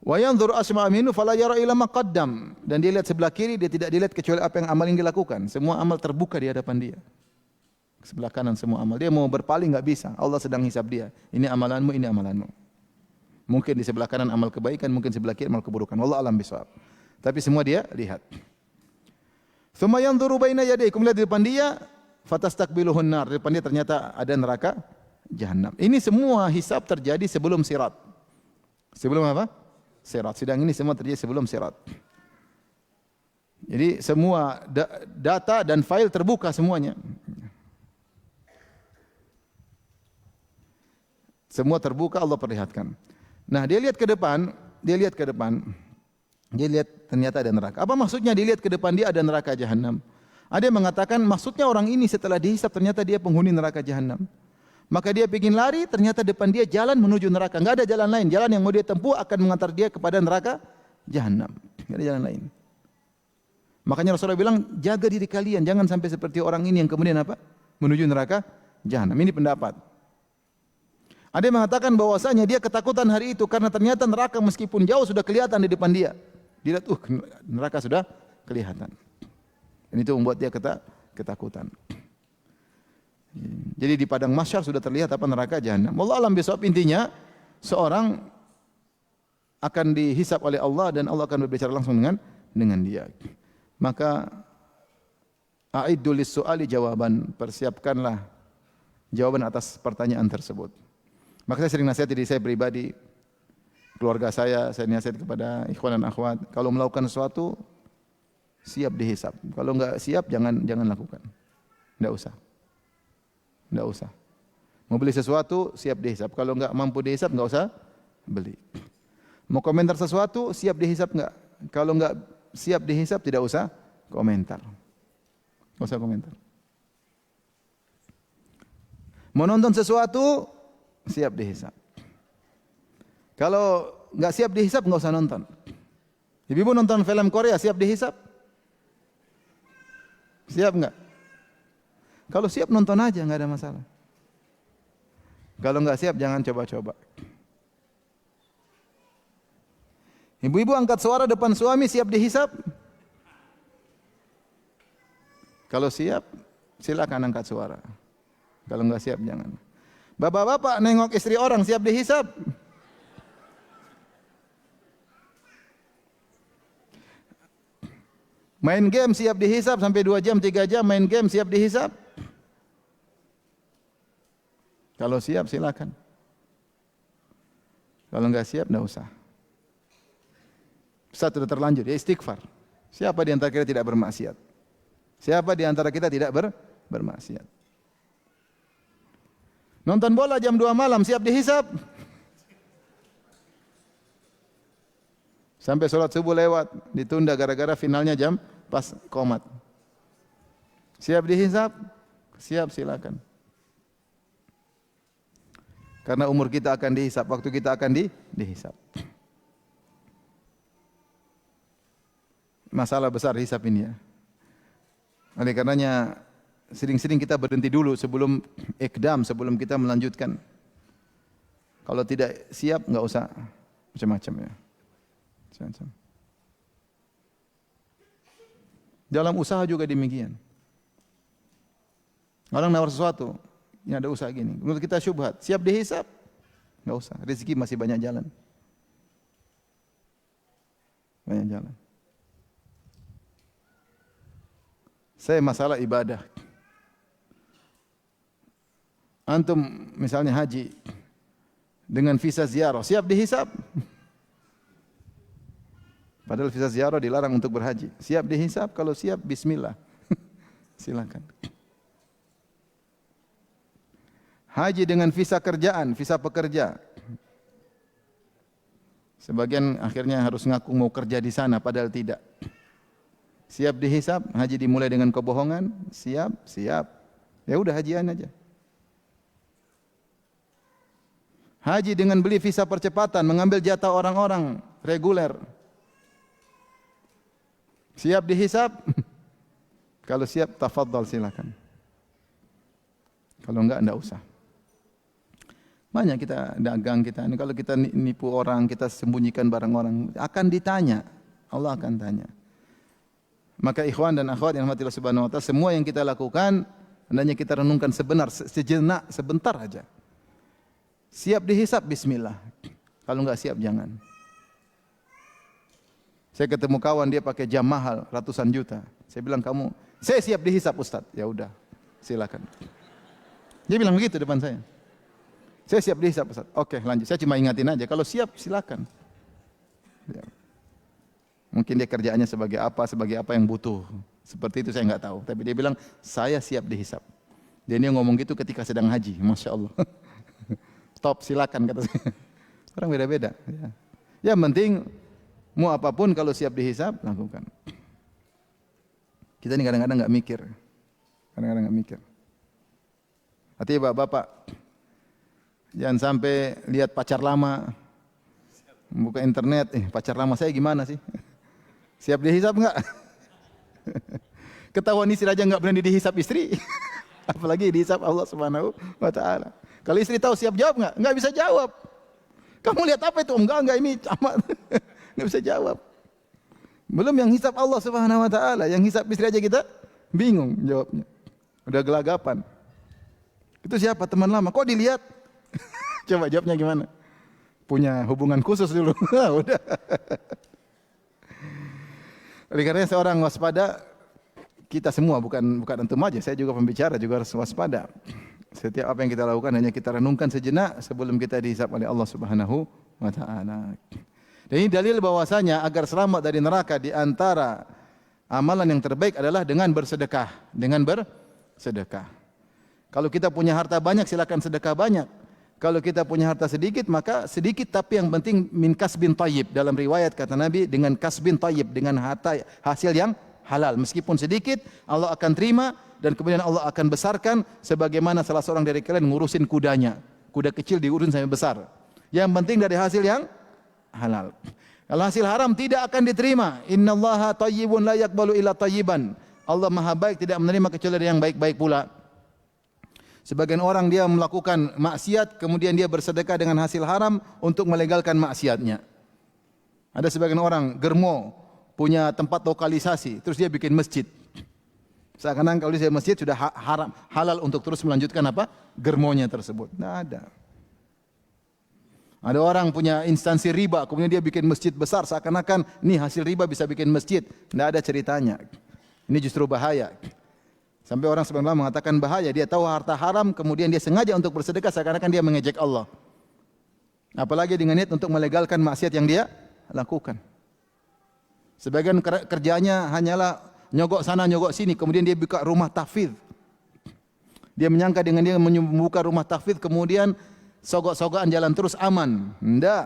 S1: Wa yanzuru asma'a minhu fala yara ila ma qaddam, dan dia lihat sebelah kiri, dia tidak dilihat kecuali apa yang amal yang dilakukan. Semua amal terbuka di hadapan dia. Sebelah kanan semua amal. Dia mau berpaling enggak bisa. Allah sedang hisab dia. Ini amalanmu, ini amalanmu. Mungkin di sebelah kanan amal kebaikan, mungkin sebelah kiri amal keburukan. Wallahu a'lam bishawab. Tapi semua dia lihat. Tsumma yanzuru baina yadayhi, kemudian di depan dia fatastaqbiluhun nar. Di depan dia ternyata ada neraka jahanam. Ini semua hisab terjadi sebelum sirat. Sebelum apa? Sirat. Sidang ini semua terjadi sebelum sirat. Jadi semua data dan file terbuka semuanya. Semua terbuka, Allah perlihatkan. Nah, dia lihat ke depan, dia lihat ternyata ada neraka. Apa maksudnya dilihat ke depan dia ada neraka jahanam? Ada yang mengatakan maksudnya orang ini setelah dihisab ternyata dia penghuni neraka jahanam. Maka dia ingin lari, ternyata depan dia jalan menuju neraka. Enggak ada jalan lain. Jalan yang mau dia tempuh akan mengantar dia kepada neraka jahanam. Enggak ada jalan lain. Makanya Rasulullah bilang, jaga diri kalian, jangan sampai seperti orang ini yang kemudian apa? Menuju neraka jahanam. Ini pendapat. Ada yang mengatakan bahwasanya dia ketakutan hari itu karena ternyata neraka meskipun jauh sudah kelihatan di depan dia. Dia lihat, neraka sudah kelihatan. Dan itu membuat dia ketakutan. Jadi di padang mahsyar sudah terlihat apa neraka jahanam. Wallahu a'lam bishawab, intinya seorang akan dihisab oleh Allah dan Allah akan berbicara langsung dengan dia. Maka a'iddu lis-su'ali jawaban, persiapkanlah jawaban atas pertanyaan tersebut. Maka saya sering nasihat diri saya pribadi, keluarga saya nasihat kepada ikhwan dan akhwat, kalau melakukan sesuatu siap dihisab. Kalau enggak siap jangan lakukan. Enggak usah. Enggak usah. Mau beli sesuatu siap dihisab. Kalau enggak mampu dihisab enggak usah beli. Mau komentar sesuatu siap dihisab enggak? Kalau enggak siap dihisab tidak usah komentar. Enggak usah komentar. Mau nonton sesuatu siap dihisab. Kalau enggak siap dihisab enggak usah nonton. Ibu nonton film Korea siap dihisab? Siap enggak? Kalau siap nonton aja enggak ada masalah. Kalau enggak siap jangan coba-coba. Ibu-ibu angkat suara depan suami siap dihisab? Kalau siap silakan angkat suara. Kalau enggak siap jangan. Bapak-bapak nengok istri orang siap dihisab? Main game siap dihisab sampai 2 jam, 3 jam main game siap dihisab? Kalau siap silakan. Kalau enggak siap enggak usah. Satu sudah terlanjur, ya istighfar. Siapa di antara kita tidak bermaksiat? Siapa di antara kita tidak bermaksiat? Nonton bola jam 2 malam siap dihisab? Sampai sholat subuh lewat, ditunda gara-gara finalnya jam pas qomat. Siap dihisab? Siap, silakan. Karena umur kita akan dihisab, waktu kita akan dihisab. Masalah besar hisab ini ya. Oleh karenanya sering-sering kita berhenti dulu sebelum ikdam, sebelum kita melanjutkan. Kalau tidak siap enggak usah macam-macam ya. Macam-macam. Dalam usaha juga demikian. Orang nawar sesuatu, ini ada usaha gini. Menurut kita syubhat, siap dihisab? Enggak usah, rezeki masih banyak jalan. Banyak jalan. Saya masalah ibadah. Antum misalnya haji dengan visa ziarah, siap dihisab? Padahal visa ziarah dilarang untuk berhaji. Siap dihisab? Kalau siap, bismillah. Silakan. Haji dengan visa kerjaan, visa pekerja. Sebagian akhirnya harus ngaku mau kerja di sana, padahal tidak. Siap dihisab? Haji dimulai dengan kebohongan? Siap? Siap. Ya udah hajian aja. Haji dengan beli visa percepatan, mengambil jatah orang-orang reguler. Siap dihisab? Kalau siap, tafadhal silakan. Kalau enggak usah. Banyak kita dagang kita ini, kalau kita nipu orang, kita sembunyikan barang orang, akan ditanya. Allah akan tanya. Maka ikhwan dan akhwat yang rahmatillah subhanahu wa ta'ala, semua yang kita lakukan Hendaknya kita renungkan sejenak, sebentar aja. Siap dihisap, bismillah. Kalau enggak siap, jangan. Saya ketemu kawan, dia pakai jam mahal, ratusan juta. Saya bilang, saya siap dihisap Ustaz. Ya udah, silakan. Dia bilang begitu depan saya. Saya siap dihisap Ustaz. Oke, lanjut. Saya cuma ingatin aja, kalau siap, silakan. Ya. Mungkin dia kerjaannya sebagai apa yang butuh. Seperti itu saya enggak tahu. Tapi dia bilang, saya siap dihisap. Dia ngomong gitu ketika sedang haji. Masya Allah. Top, silakan kata saya. Orang beda-beda. Ya. Yang penting, mau apapun kalau siap dihisap, lakukan. Kita ini kadang-kadang enggak mikir. Kadang-kadang enggak mikir. Artinya bapak-bapak, jangan sampai lihat pacar lama, buka internet, pacar lama saya gimana sih? Siap dihisap enggak? Ketahuan istri aja enggak berani dihisap istri. Apalagi dihisap Allah Subhanahu wa taala. Kalau istri tahu siap jawab enggak? Enggak bisa jawab. Kamu lihat apa itu? Enggak ini amat. Enggak bisa jawab. Belum yang hisap Allah Subhanahu wa taala, yang hisap istri aja kita bingung jawabnya. Udah gelagapan. Itu siapa? Teman lama. Kok dilihat? Coba jawabnya gimana? Punya hubungan khusus dulu. Udah. Oleh karena seorang waspada, kita semua bukan antum aja, saya juga pembicara juga harus waspada. Setiap apa yang kita lakukan hanya kita renungkan sejenak sebelum kita dihisap oleh Allah Subhanahu wa taala. Dan ini dalil bahwasanya agar selamat dari neraka di antara amalan yang terbaik adalah dengan bersedekah, Kalau kita punya harta banyak, silakan sedekah banyak. Kalau kita punya harta sedikit, maka sedikit tapi yang penting min kasbin thayyib. Dalam riwayat kata Nabi, dengan kasbin thayyib, dengan harta hasil yang halal. Meskipun sedikit, Allah akan terima dan kemudian Allah akan besarkan sebagaimana salah seorang dari kalian ngurusin kudanya. Kuda kecil diurusin sampai besar. Yang penting dari hasil yang halal. Kalau hasil haram tidak akan diterima. Innallaha thayyibun la yaqbalu illa thayyiban. Allah Maha baik, tidak menerima kecuali dari yang baik-baik pula. Sebagian orang dia melakukan maksiat, kemudian dia bersedekah dengan hasil haram untuk melegalkan maksiatnya. Ada sebagian orang germo, punya tempat lokalisasi, terus dia bikin masjid. Seakan-akan kalau dia masjid sudah halal untuk terus melanjutkan apa? Germonya tersebut. Tidak ada. Ada orang punya instansi riba, kemudian dia bikin masjid besar, seakan-akan nih hasil riba bisa bikin masjid. Tidak ada ceritanya. Ini justru bahaya. Sampai orang sebenarnya mengatakan bahaya, dia tahu harta haram, kemudian dia sengaja untuk bersedekah, seakan-akan dia mengejek Allah. Apalagi dengan niat untuk melegalkan maksiat yang dia lakukan. Sebagian kerjanya hanyalah nyogok sana, nyogok sini, kemudian dia buka rumah tahfidz. Dia menyangka dengan dia membuka rumah tahfidz, kemudian sogok-sogokan jalan terus aman. Tidak.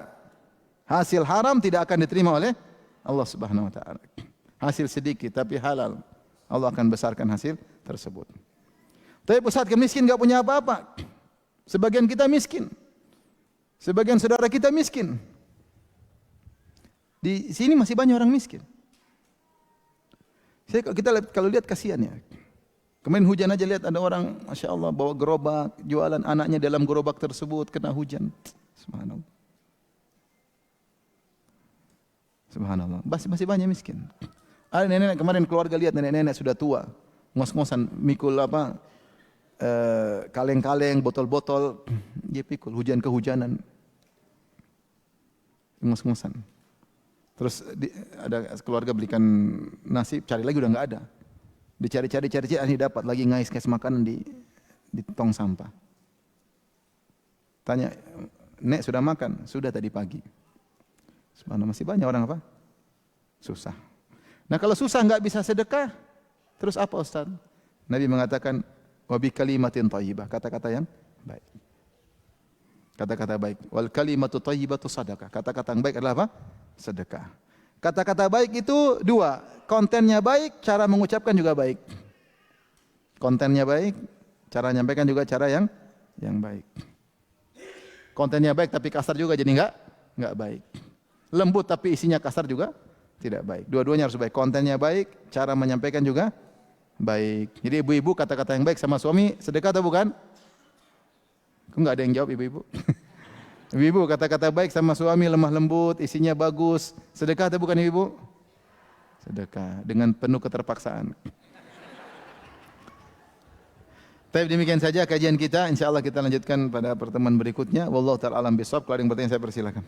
S1: Hasil haram tidak akan diterima oleh Allah Subhanahu wa taala. Hasil sedikit tapi halal. Allah akan besarkan hasil tersebut. Tapi Ustaz, miskin enggak punya apa-apa. Sebagian kita miskin. Sebagian saudara kita miskin. Di sini masih banyak orang miskin. Kita kalau lihat kasihan ya. Kemarin hujan aja, lihat ada orang, Masya Allah, bawa gerobak, jualan anaknya dalam gerobak tersebut, kena hujan. Subhanallah. Subhanallah. Masih banyak miskin. Ada nenek kemarin keluarga lihat nenek-nenek sudah tua, ngos-ngosan mikul kaleng-kaleng, botol-botol, dia pikul hujan kehujanan, ngos-ngosan. Terus ada keluarga belikan nasi, cari lagi udah nggak ada, dicari-cari, ini dapat lagi ngais-ngais makanan di tong sampah. Tanya, Nek sudah makan? Sudah tadi pagi. Subhanallah, masih banyak orang apa? Susah. Nah kalau susah enggak bisa sedekah, terus apa Ustaz? Nabi mengatakan, wa bi kalimatin thayyibah, kata-kata yang baik. Kata-kata baik. Wal kalimatu thayyibatu sadaqah. Kata-kata yang baik adalah apa? Sedekah. Kata-kata baik itu dua, kontennya baik, cara mengucapkan juga baik. Kontennya baik, cara menyampaikan juga cara yang baik. Kontennya baik tapi kasar juga jadi enggak baik. Lembut tapi isinya kasar juga tidak baik. Dua-duanya harus baik. Kontennya baik, cara menyampaikan juga baik. Jadi ibu-ibu kata-kata yang baik sama suami, sedekah atau bukan? Kok enggak ada yang jawab ibu-ibu? Ibu-ibu kata-kata baik sama suami, lemah lembut, isinya bagus. Sedekah atau bukan ibu? Sedekah dengan penuh keterpaksaan. Baik, demikian saja kajian kita. Insyaallah kita lanjutkan pada pertemuan berikutnya. Wallahu taala alam bisawab. Kalau ada yang bertanya saya persilakan.